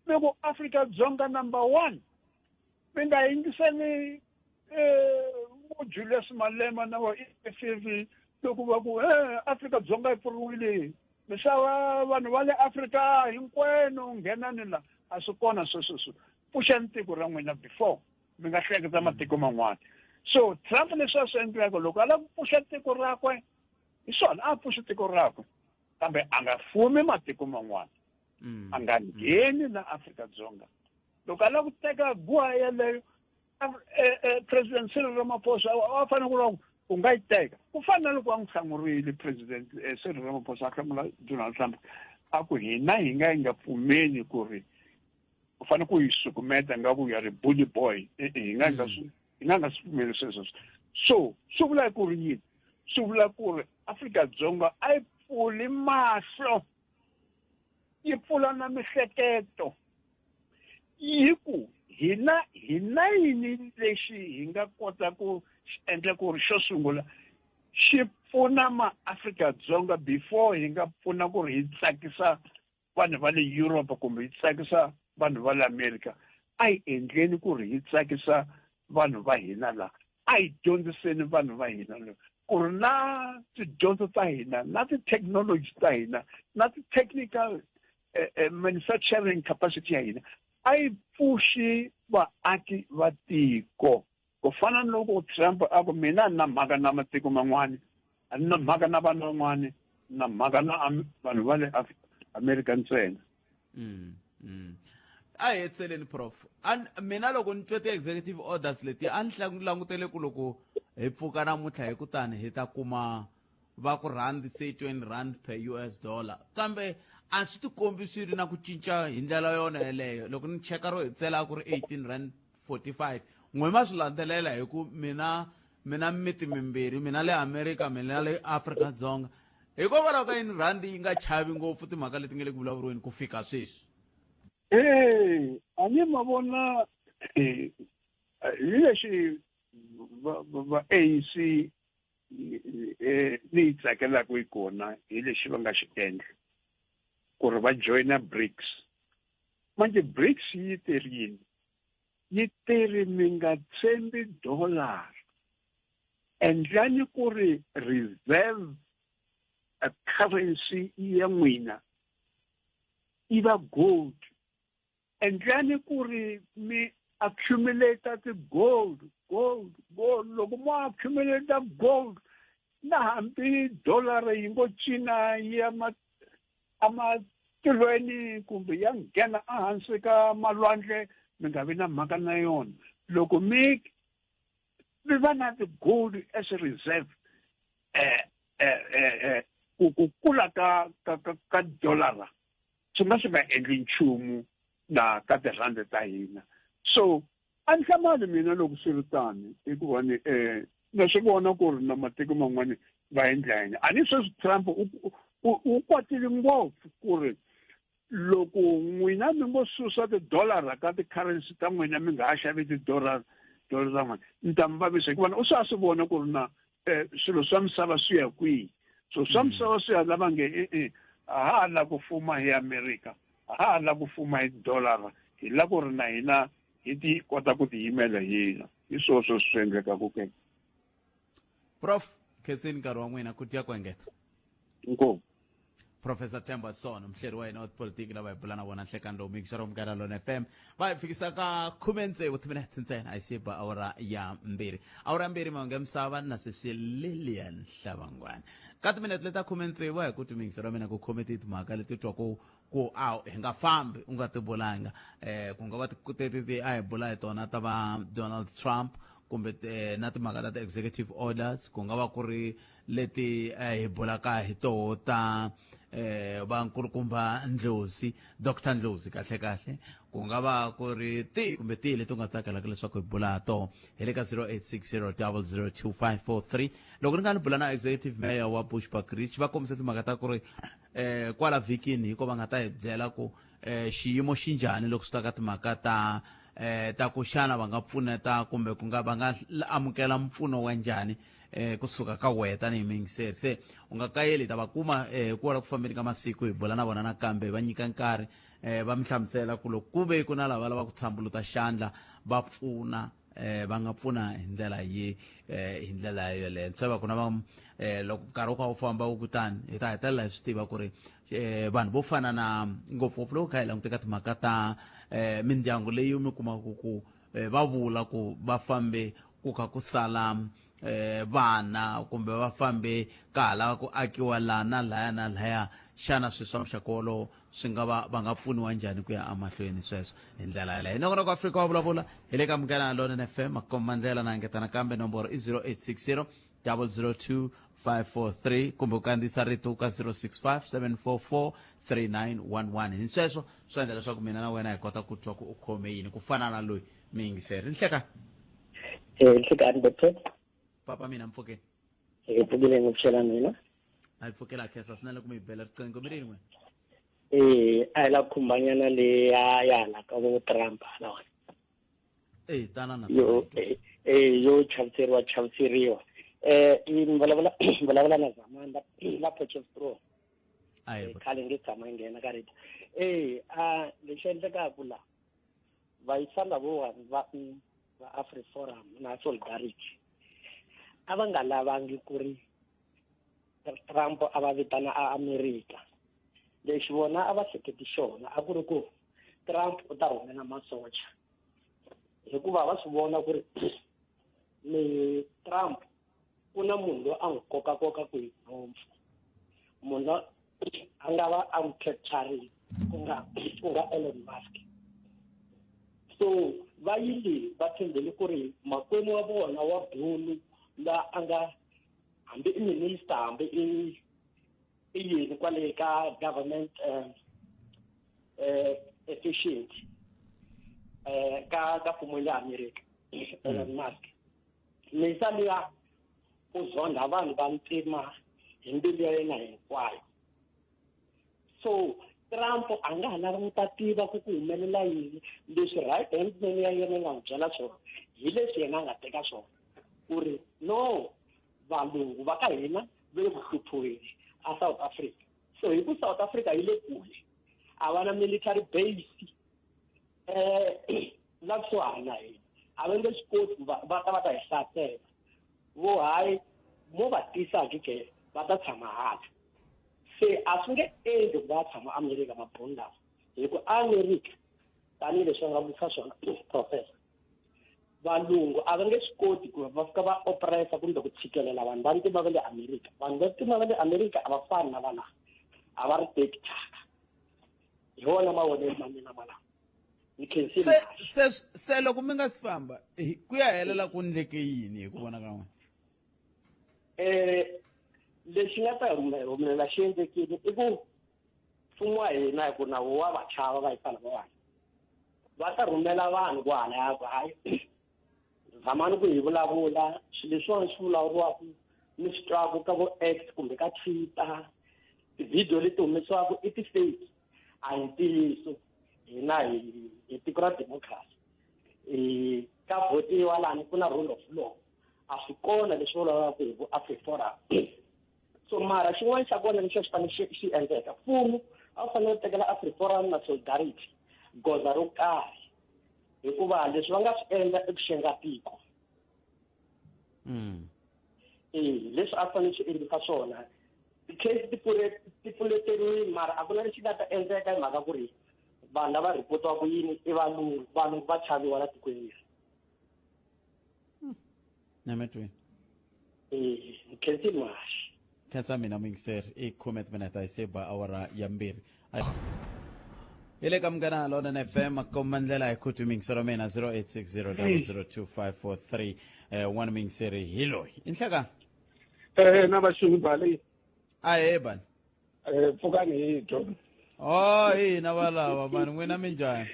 mi ku Afrika-Dzonga #1 mi nga yingiseli Julius Malema na va EFF loko va ku Afrika-Dzonga yi pfuriwile misava vanhu va le Afrika hinkwenu nghenani la a swi kona sweswo pfuxani tiko ra n'wina before mi nga hleketa matiko man'wana. So Trump leswi a swi endlaka loko a lava ku pfuxa tiko rakwe hi swona a pfuxa tiko rakwe kambe a nga fumi matiko man'wana a nga ngheni na Afrika-Dzonga. Loko a lava ku teka AGOA yeleyo President Cyril Ramaphosa a fanele ku lava ku nga yi teka ku fana na loko a n'wi hlamurile President Cyril Ramaphosa a hlamula Donald Trump a ku hina hi nga pfumeli ku ri u fanele ku yi sukumeta nga ku ya ri bully boy hi nga swi pfumeli sweswo. So swi vula ku ri yini swi vula ku ri Afrika-Dzonga a yi pfuli mahlo yi pfula na mihleketo hi ku hina yini lexi hi nga kota ku endla ku ri xo sungula xi pfuna ma-Afrika-Dzonga before hi nga pfuna ku ri hi tsakisa vanhu va le Europe kumbe hi tsakisa vanhu va le America. A hi endleni ku ri hi tsakisa vanhu va hina la a hi dyondziseni vanhu va hina la ku ri na tidyondzo ta hina na ti-technology ta hina na ti-technical manufacturing capacity ya hina a yi pfuxi vaaki va tiko ku fana na loko Trump a ku mina na mhaka na matiko man'wana a ni na mhaka na vanhu van'wana na mhaka na vanhu va le America ntsena. A hi hetseleni Prof. Mina loko ni twe ti-executive orders leti a ni langutele ku loko hi pfuka namuntlha hi kutani hi ta kuma va ku rand say R20 per US$, kambe a swi tikombi swi ri na ku cinca hi ndlela yona yeleyo. Loko ni cheka ro hetsela ku ri R18.45 n'we ma swi landzelela hi ku mina mimiti mimbirhi mina le America mina le Afrika-Dzonga hikokwalaho ka yini rand yi nga chavi ngopfu timhaka leti nga le ku vulavuriweni ku fika sweswi. A ni ma vona hi lexi va ANC ni yi tsakelaka yi kona hi lexi va nga xi endla ku ri va joyina BRICS. Manje BRICS yi terini yi teri mi nga tshembi dollar endlani ku ri reserve a currency ya n'wina yi va gold endlani ku ri mi accumulate ti-gold loko mo accumulate gold na hambi dollar yi ngo cina ya amatilweni kumbe ya nghena ehansi ka malwandle mi nga vi na mhaka na yona. Loko mi va na ti-gold as a reserve ku kula ka dollar swi nga endli nchumu na ka tirhandi ta hina. So a ni hlamali mina loko swi ri tani hikuva na swi vona ku ri na matiko man'wana va endla yini a ni sweswi Trump u kwatile ngopfu ku ri loko n'wina mi ngo susa ti-dollar ka ti-currency ta n'wina mi nga ha xavi ti-dollar ta n'wina ni ta mi vavisa hikuva u swi vona ku ri na swilo swa misava swi ya kwihi so swa misava swi ya lava nge a ha la ku fuma hi America a ha la ku fuma hi dollar hi la ku ri na hina hi ti kota ku tiyimela hina hi swona swi endlekaku ke Prof khensini nkarhi wa n'wina ku tiya ku engeta inkomu Professor Themba Sono mhleri wa hina wa tipolitiki lava hi bula na vona nhlekani lowu mikixaro mugala lona FM va hi fikisa ka 16 timinete ntsena a yi siba awara ya 2 awara ya 2 mahungu ya misava na sesi Lilian Hlavangwane ka timinete leta 16 hi ku timikixaro wa mina ku khometi timhaka leti twa ku hi nga fambi u nga ti bulanga ku nga va ti a hi bula hi tona ta va Donald Trump kumbe na timhaka ta executive orders ku nga va ku ri leti hi bulaka hi toho ta vankulukumba Ndlozi Dr Ndlozi kahle ku nga va ku ri kumbe leti u nga tsakelaka leswaku hi bula ha toho hi le ka 0860002543 loko ni nga ni bula na executive mayor wa Bushbuckridge va kombise timhaka ta ku ri kwala vikini hiko va nga ta hi byela ku xiyimo xi njhani loko swi ta ka timhaka ta ku xana va nga pfuneta kumbe ku nga va nga amukela mpfuno wa njhani kusuka ka wena tanihi mingiseri se u nga kayeli ta va kuma ku la ku fambeni ka masiku hi bula na vona nakambe va nyika nkarhi va mi hlamusela ku loko ku ve ku na lava lava ku tshambuluta xandla va pfuna va nga pfuna hi ndlela yoleyo se va ku na loko nkarhi wu kha wu famba wu kutani hi ta hetelela hi swi tiva ku ri vanhu vo fana na ngopfungopfu loko kha hi languteka timhaka ta mindyangu leyi mi kumaka ku va vula ku va fambe ku kha ku sala vana kumbe va fambe ka ha lava ku akiwa laha na laya xana swi swa muxaka wolowo swi nga va nga pfuniwa njhani ku ya emahlweni sweswo hi ndlela yaleyo na kona ku Afrika wa vulavula hi le ka Mugana Lona FM makomba ndlela na ngetana kambe nomboro i 0860 002 kumbe u kandziyisa rito ka 0657443911 hi sweswo swi endla leswaku mina na wena hi kota ku twa ku u khome yini ku fana na loyi miyingiseri nhlekani nhlekani doctor papa mina mpfukeni mpfukile ngikushela mina a hi pfukela khesa swinene ku mi bela riqingho mi rini n'wina a hi la khumbanyana le ya la ka vo Trump lawa tanana yo chaviseriwa vulavula na Zamanda la Potchefstroom khale nge tshama nghena ka rito lexi endlekaku la vayisana vo va AfriForum na Solidarity a va nga lavangi ku ri Trump a va vitana a America lexi vona a va hleketi xona a ku ri ku Trump u ta rhumela masocha hikuva va swi vona ku ri ni Trump ku na munhu loyi a n'wi kokakoka ku hi nhompfu munhu a nga va a n'wi capturing ku nga Elon Musk so va yile va tshembele ku ri makwenu wa vona wa bulu la a nga hambi i minister hambi i yini kwale ka government efficient ka mfumo ya America Elon Musk misa liya uzonda vanhu va ntima hi mbilu ya yena hinkwayo so Trump a nga ha lava ta tiva ku humelela yini leswi right hand man ya yena nga n'wi byela swona hi leswi yena a nga teka swona ku ri no valungu va ka hina ve le ku hluphiweni a South Africa so hi ku South Africa yi le kule a va na military base la kusuhani na hina a va nge swi koti va ta hi hlasela vo hayi mo va tisaki ke va ta tshama hala se a swi nge endli ku va tshama America mabuni lawa hi ku America tanihileswi va nga vutisa swona professor valungu a va nge swi koti ku va fika va oppressa kumbe ku tshikelela vanhu va ntima va le America vanhu va ntima va le America a va fani na valava a va ri teki thyaka hi wona mavonelo ma mina malawa se loko mi nga si famba ku ya helela ku ndleke yini hi ku vona ka n'wina lexi nga ta humelela xi endlekile i ku mfumo wa hina hi ku nawu wa vachava va hi fana va vanhu va ta rhumela vanhu ku halaya ku hayi zamani ku hi vulavula swilo leswiwani swi vulavuriwaku ni swi twaku ka vo X kumbe ka Twitter ti-video leti humesiwaku i ti-fake a hi ntiyiso hina hi tiko ra democracy ka votiwa lani ku na rule of law a swi kona leswi vulavulaka hi vo AfriForum so mara xin'wana xa kona lexi xi fanele xi endleka mfumo a wu fanele tekela AfriForum na Solidarity goza ro karhi hikuva leswi va nga swi endla i ku xenga tiko leswi a fanele swi endlisa swona ti-case ti pfuleteriwile mara a ku na lexi nga ta endleka hi mhaka ku ri vanhu lava ripotiwaka yini i vanhu va chaviwa la tikweni leri Nametwe. Khensi mashi. Khensa mina mingiseri i 10 minutes iseba awara ya 2. Ile kamgana London FM komandlela ikuthi mingisero mina 0860002543 one mingiseri hilo. Inhlaka nabashumi bali. Ayeban. Fukani yitho. Oh, nabalawa mani wena minjani?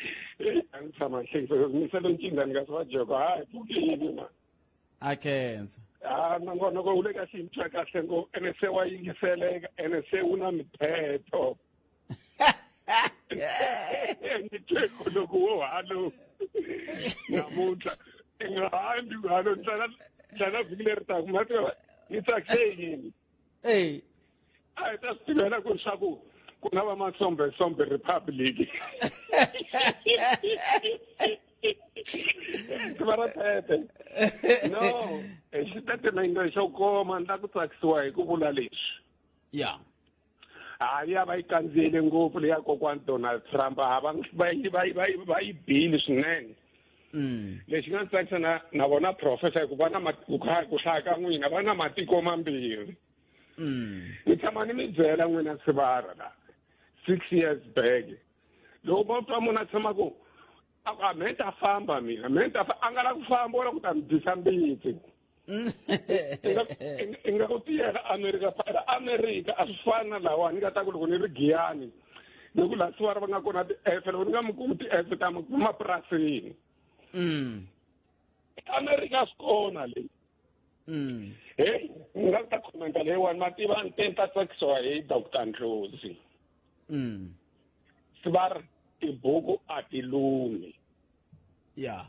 Angithama hlekisa ngiselo inkinga ngasiwajoka hayi fukini ma. Akenza. Nangona kule kahle intwa kahle ngo NSA wayingiseleka NSA una mithetho. Ngitheko lokuwo halo. Namuhla engahambi halo hlala vile ritaku matwa ngitsakhe hey ay tasibela kushaku kunaba masombe republic Tvaratete. No, xitete na inga xo koma nda ku tsakisiwa hi ku vula leswi. Yeah. Ya va yi kandziyile ngopfu leya kokwana Donald Trump va yi bile swinene. Lexi nga tsakisa na vona professor hi ku va na ku hlaya ka n'wina va na matiko mambirhi. Ni tshama ni mi byela n'wina Sivara la 6 years back. Loko va munhu a tshamaku menta famba mina menta angala ku famba ora ku ta mdisa mbitsi inga ku tiyela America asifana lawa ni nga ta ku loko ni ri Giyani loko la swara va nga kona ti Eiffel ni nga mu ti Eiffel ta maprasini America skona le nga ta commenta le one mativa ntenta tsakisiwa hi Dr. Ndlozi Sivara tibuku a ti lumi ya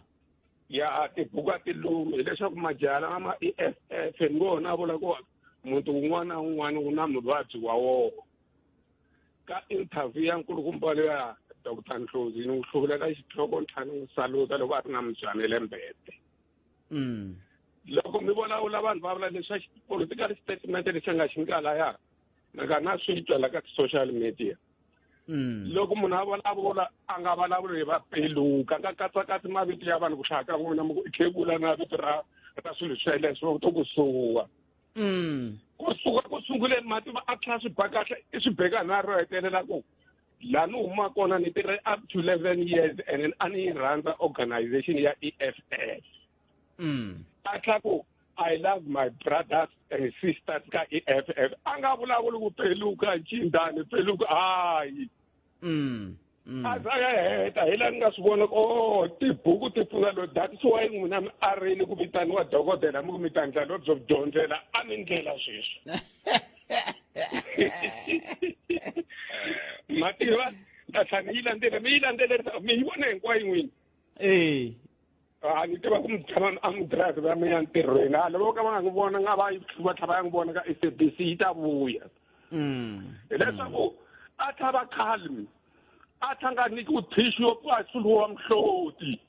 tibuku a ti lumi leswaku majala ama EFF ngona vula ku muntu un'wana na un'wana u na muvabyi wa wona ka interview ya nkulukumba leya Dr. Ndlozi ni hluvulela xitlhoko ntlhanu saluta loko a ri na mujane lembete loko mi vona u vanhu va vula leswa political statement lexi nga xi nga laya naka na swi twela ka social media loko munhu a vulavula a nga vulavuli hi vapeluka ka katsakatsi mavito ya vanhu ku hlaya ka n'wina i khebula na vito ra swilo sweleswo to kusuwa ku sunguleni mati a tlhela swi ba kahle i swi beka na ro hetelela ku laha ni huma kona ni tirhe up to 11 years and then a ni rhandza organization ya EFF a tlhela ku I love my brothers and sisters ka EFF anga vulavuli ku peluka cindani peluka hayi azaya heta hila ni nga swi vona tibuku ti pfuna lo that's why n'wina mi arile ku vitaniwa dokodela mi ku mi ta ndlela byo dyondzela a mi ndlela sweswo mativa ntatlhani yi landzela mi yi landzelerisa mi yi vona hinkwayo n'wina ni tiva ku mi tshama a mudirayisi va mi ya ntirhweni loko ka va nga n'wi vona nga va va tlhava ya n'wi vona ka SABC yi ta vuya hileswaku a tlhava calm a tlhanga nyikiwa tissue yo pfa suluwa mhloti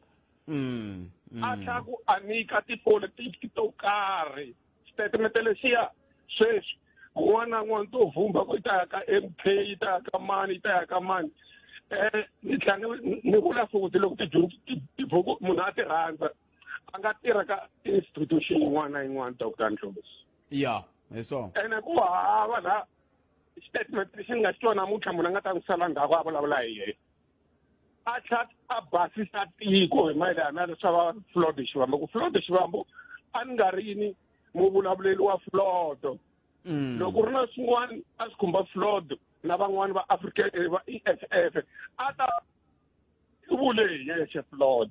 a tlhela ku a nyika tipolitiki to karhi xitetimende lexiya sweswi un'wana na un'wana to vhumba ku yi ta ya ka MP yi ta ya ka mani yi ta ya ka mani ni tlhela ni vula futhi loko tibuku munhu a ti rhandza a nga tirha ka institution yin'wana na yin'wana Dr. Ndlozi ya hi swona ene ku hava la statement lexi ni nga xi twa namuntlha munhu a nga ta n'wi sala ndzhaku a vulavula hi yena a tlhela a basisa tiko hi mayelana na leswa va Floyd Shivambu ku Floyd Shivambu a ni nga ri yini muvulavuleli wa Floyd loko ri na swin'wana a swi khumba Floyd na van'wani va African va EFF a ta vule yexe Floyd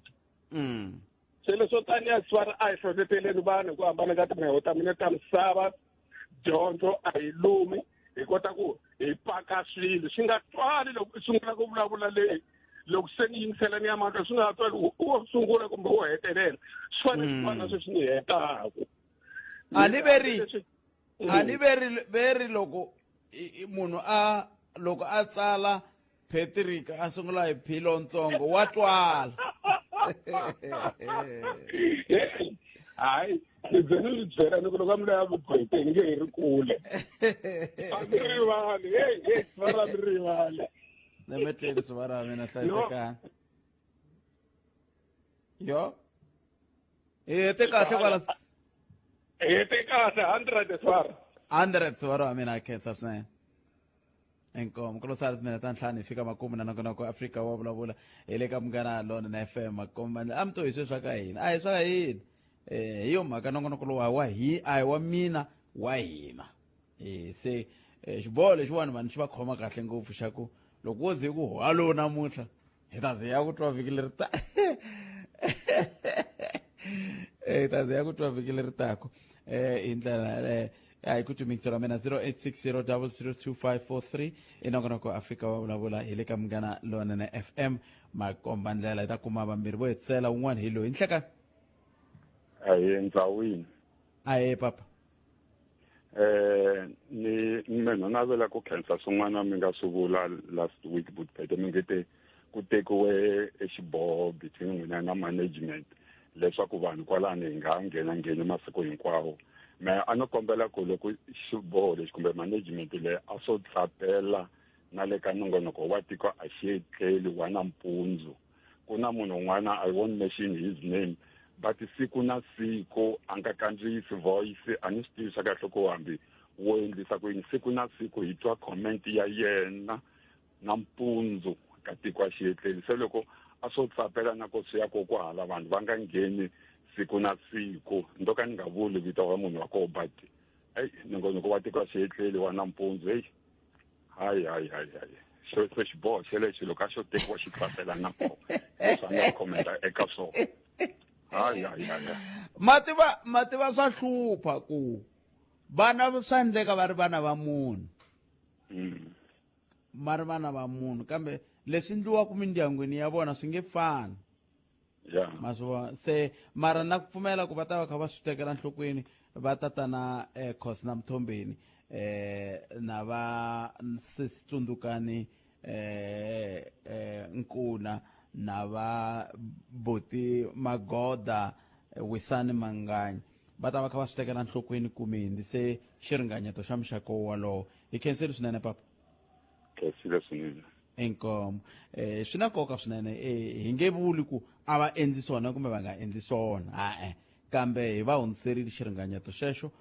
se leswo taniya swara a hi hlohleteleni vanhu ku hambana ka timheho ta mina ta misava dyondzo a hi lumi hi kota ku hi paka swilo swi nga twali loko sungula ku vulavula leyi loko se ni yingisela ni ya mhaka swi nga twali u sungula kumbe u hetelela swi fanele swi fana sweswi ni hetaka a ni veri loko munhu loko a tsala Patrick a sungula hi P lontsongo wa twala hayi ni byela ni ku loko a mi leya vugwete ni nge hi ri kule a mi rivali vara mi rivali nemetleli swivara mina hlayisekanga yo hete kahle kwala hete kahle 100 swara 100 swara wa mina khensa swinene enkomo kulosari mina ta ntlhanu hi fika makumu na nongonoko Afrika wa vulavula hi le ka Munghana Lonene na FM makomba a mi to hi sweswi swa ka hina a hi swa ka hina hi yo mhaka nongonoko lowu wa hi a hi wa mina wa hina se xiboho lexiwani vanhu xi va khoma kahle ngopfu xa ku loko wo ze ku halo namuntlha hi ta ze ya ku twa vhiki leri ta hi ta ze ya ku twa vhiki leri tako hi ndlela yaleyo hi ku tumisela mina 0860002543 i nongonoko Afrika wa vulavula hi le ka Munghana Lonene FM makomba ndlela hi ta kuma vambirhi vo hetisela un'wana hi loyi nhleka aye ndzawini aye papa ni mina navela ku khensa swin'wana mi nga swi vula last week but phete mi nge ku tekiwe exiboho between n'wina na management leswaku vanhu kwalani hi nga ngheni masiku hinkwawo me a no kombela ku loko xiboho lexi kumbe management leyi a swo tlapela na le ka nongonoko wa tiko a xi etleli wa nampundzu ku na munhu un'wana I won't mention his name but siku na siku a nga kandziyisi voice a ni swi tivisa kahle ku hambi wo endlisa ku yini siku na siku hi twa comment ya yena nampundzu ka tiko a xi etleli se loko a swo tlapela na ku swi ya ko hala vanhu va nga ngheni siku na siku ndo ka ni nga vuli vito wa munhu wa ko but nongonoko wa tiko a xi etleli wa nampundzu hayi xo xiboho xelexi loko a xo tekiwa xi tlapela na ko swa ni khomenta eka swona hayi mativa swa hlupha ku vana swa endleka va ri vana va munhu ma ri vana va munhu kambe leswi endliwaka mindyangwini ya vona swi nge fani maswo se mara na ku pfumela ku va ta va kha va swi tekela nhlokweni va tatana Khosi na Mthombeni na va Tsundukani Nkuna na va Boti Magoda Wisani Manganyi va ta va kha va swi tekela nhlokweni kumindi se xiringanyeto xa muxako walowo hi khenseli swinene papa khensile swinene enkomo swi na nkoka swinene hi nge vuli ku a va endli swona kumbe va nga endli swona kambe hi va hundziserile xiringanyeto xexo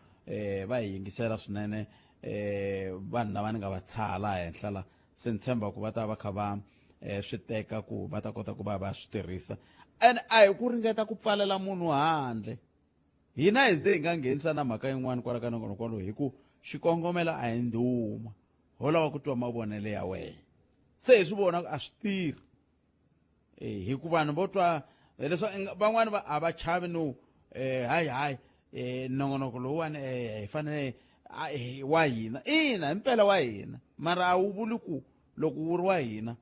va hi yingisela swinene vanhu lava ni nga va tshala henhla la se ni tshemba ku va ta va kha va swi teka ku va ta kota ku va swi tirhisa and a hi ku ringeta ku pfalela munhu handle hina hi ze hi nga nghenisa na mhaka yin'wana kwala ka nongonoko lowu hi ku xikongomela a hi ndhuma ho lava ku twa mavonele ya wena se hi swi vona ku a swi tirhi hi ku vanhu vo twa leswaku van'wani a va chavi no hayi nongonoko lowuwani hi fanele wa hina ina impela wa hina mara a wu vuli ku loko wu ri wa hina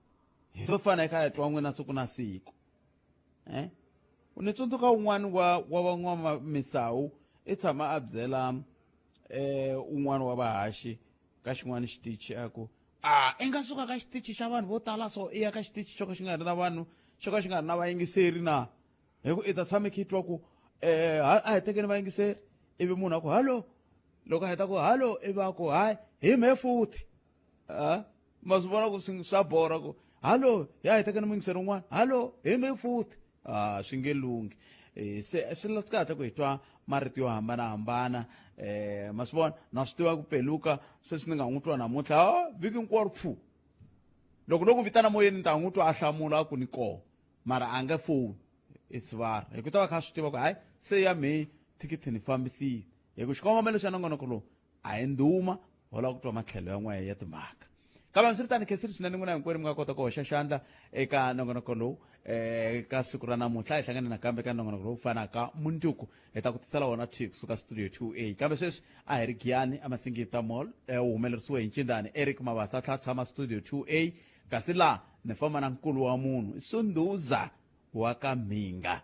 hi swo fana kha hi twa n'wina siku na siku ni tsundzuka un'wana wa van'wamamisawu i tshama a byela un'wana wa vahaxi ka xin'wana xitichi a ku i nga suka ka xitichi xa vanhu vo tala so i ya ka xitichi xo ka xi nga ri na vanhu xo ka xi nga ri na vayingiseri na hi ku i ta tshama khi twa ku a hi tekeni vayingiseri ivi munhu a ku hallo loko a heta ku hallo ivi a ku hayi hi me futhi ma swi vona ku swa borha ku hallo ya hi tekeni muyingiseri un'wana hallo hi me futhi swi nge lungi se swi kahle ku hi twa marito yo hambanahambana ma swi vona na swi tiva ku peluka sweswi ni nga n'wi twa namuntlha vhiki hinkwaro pfu loko no ku vitana moyeni ni ta n'wi twa a hlamula a ku ni koho mara a nge foni i svara hi ku ta va kha swi tiva ku hayi se ya me thikithi ni fambisile hi ku xikongomelo xa nongonoko lowu a hi ndhuma ho lava ku twa matlhelo ya n'wehe ya timhaka kambe msiritani khesiri swinene n'wina hinkwenu mi nga kota ku hoxa xandla eka nongonoko lowu ka siku ra namuntlha hi hlangane nakambe ka nongonoko lowu fanaka munduku hi ta ku tisela wona thwi kusuka studio 2A kambe sweswi a hi ri giyani emasingita mall wu humelerisiwe hi ncindani Eric Mabasa tlha tshama studio 2A kasi laha ni famba na nkulu wa munhu Sunduza wa ka Mhinga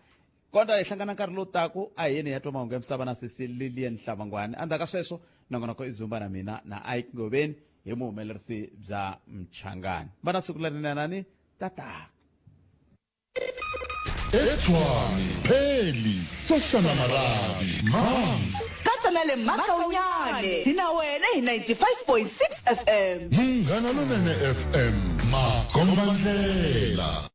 kodwa hi hlangana nkarhi lowu taku a hi yeni ya twa mahungu ya misava na sisi Lilian Hlavangwane andzaka sweswo nongonoko i Zumba na mina na Ike Ngobeni hi muhumelerisi bya Mchangani bana siku lerinenani tata Etshwane Pheli Soshana Marabi Mams katsanale makaunyane hina wena hi 95.6 FM Munghana Lonene FM Makombandlela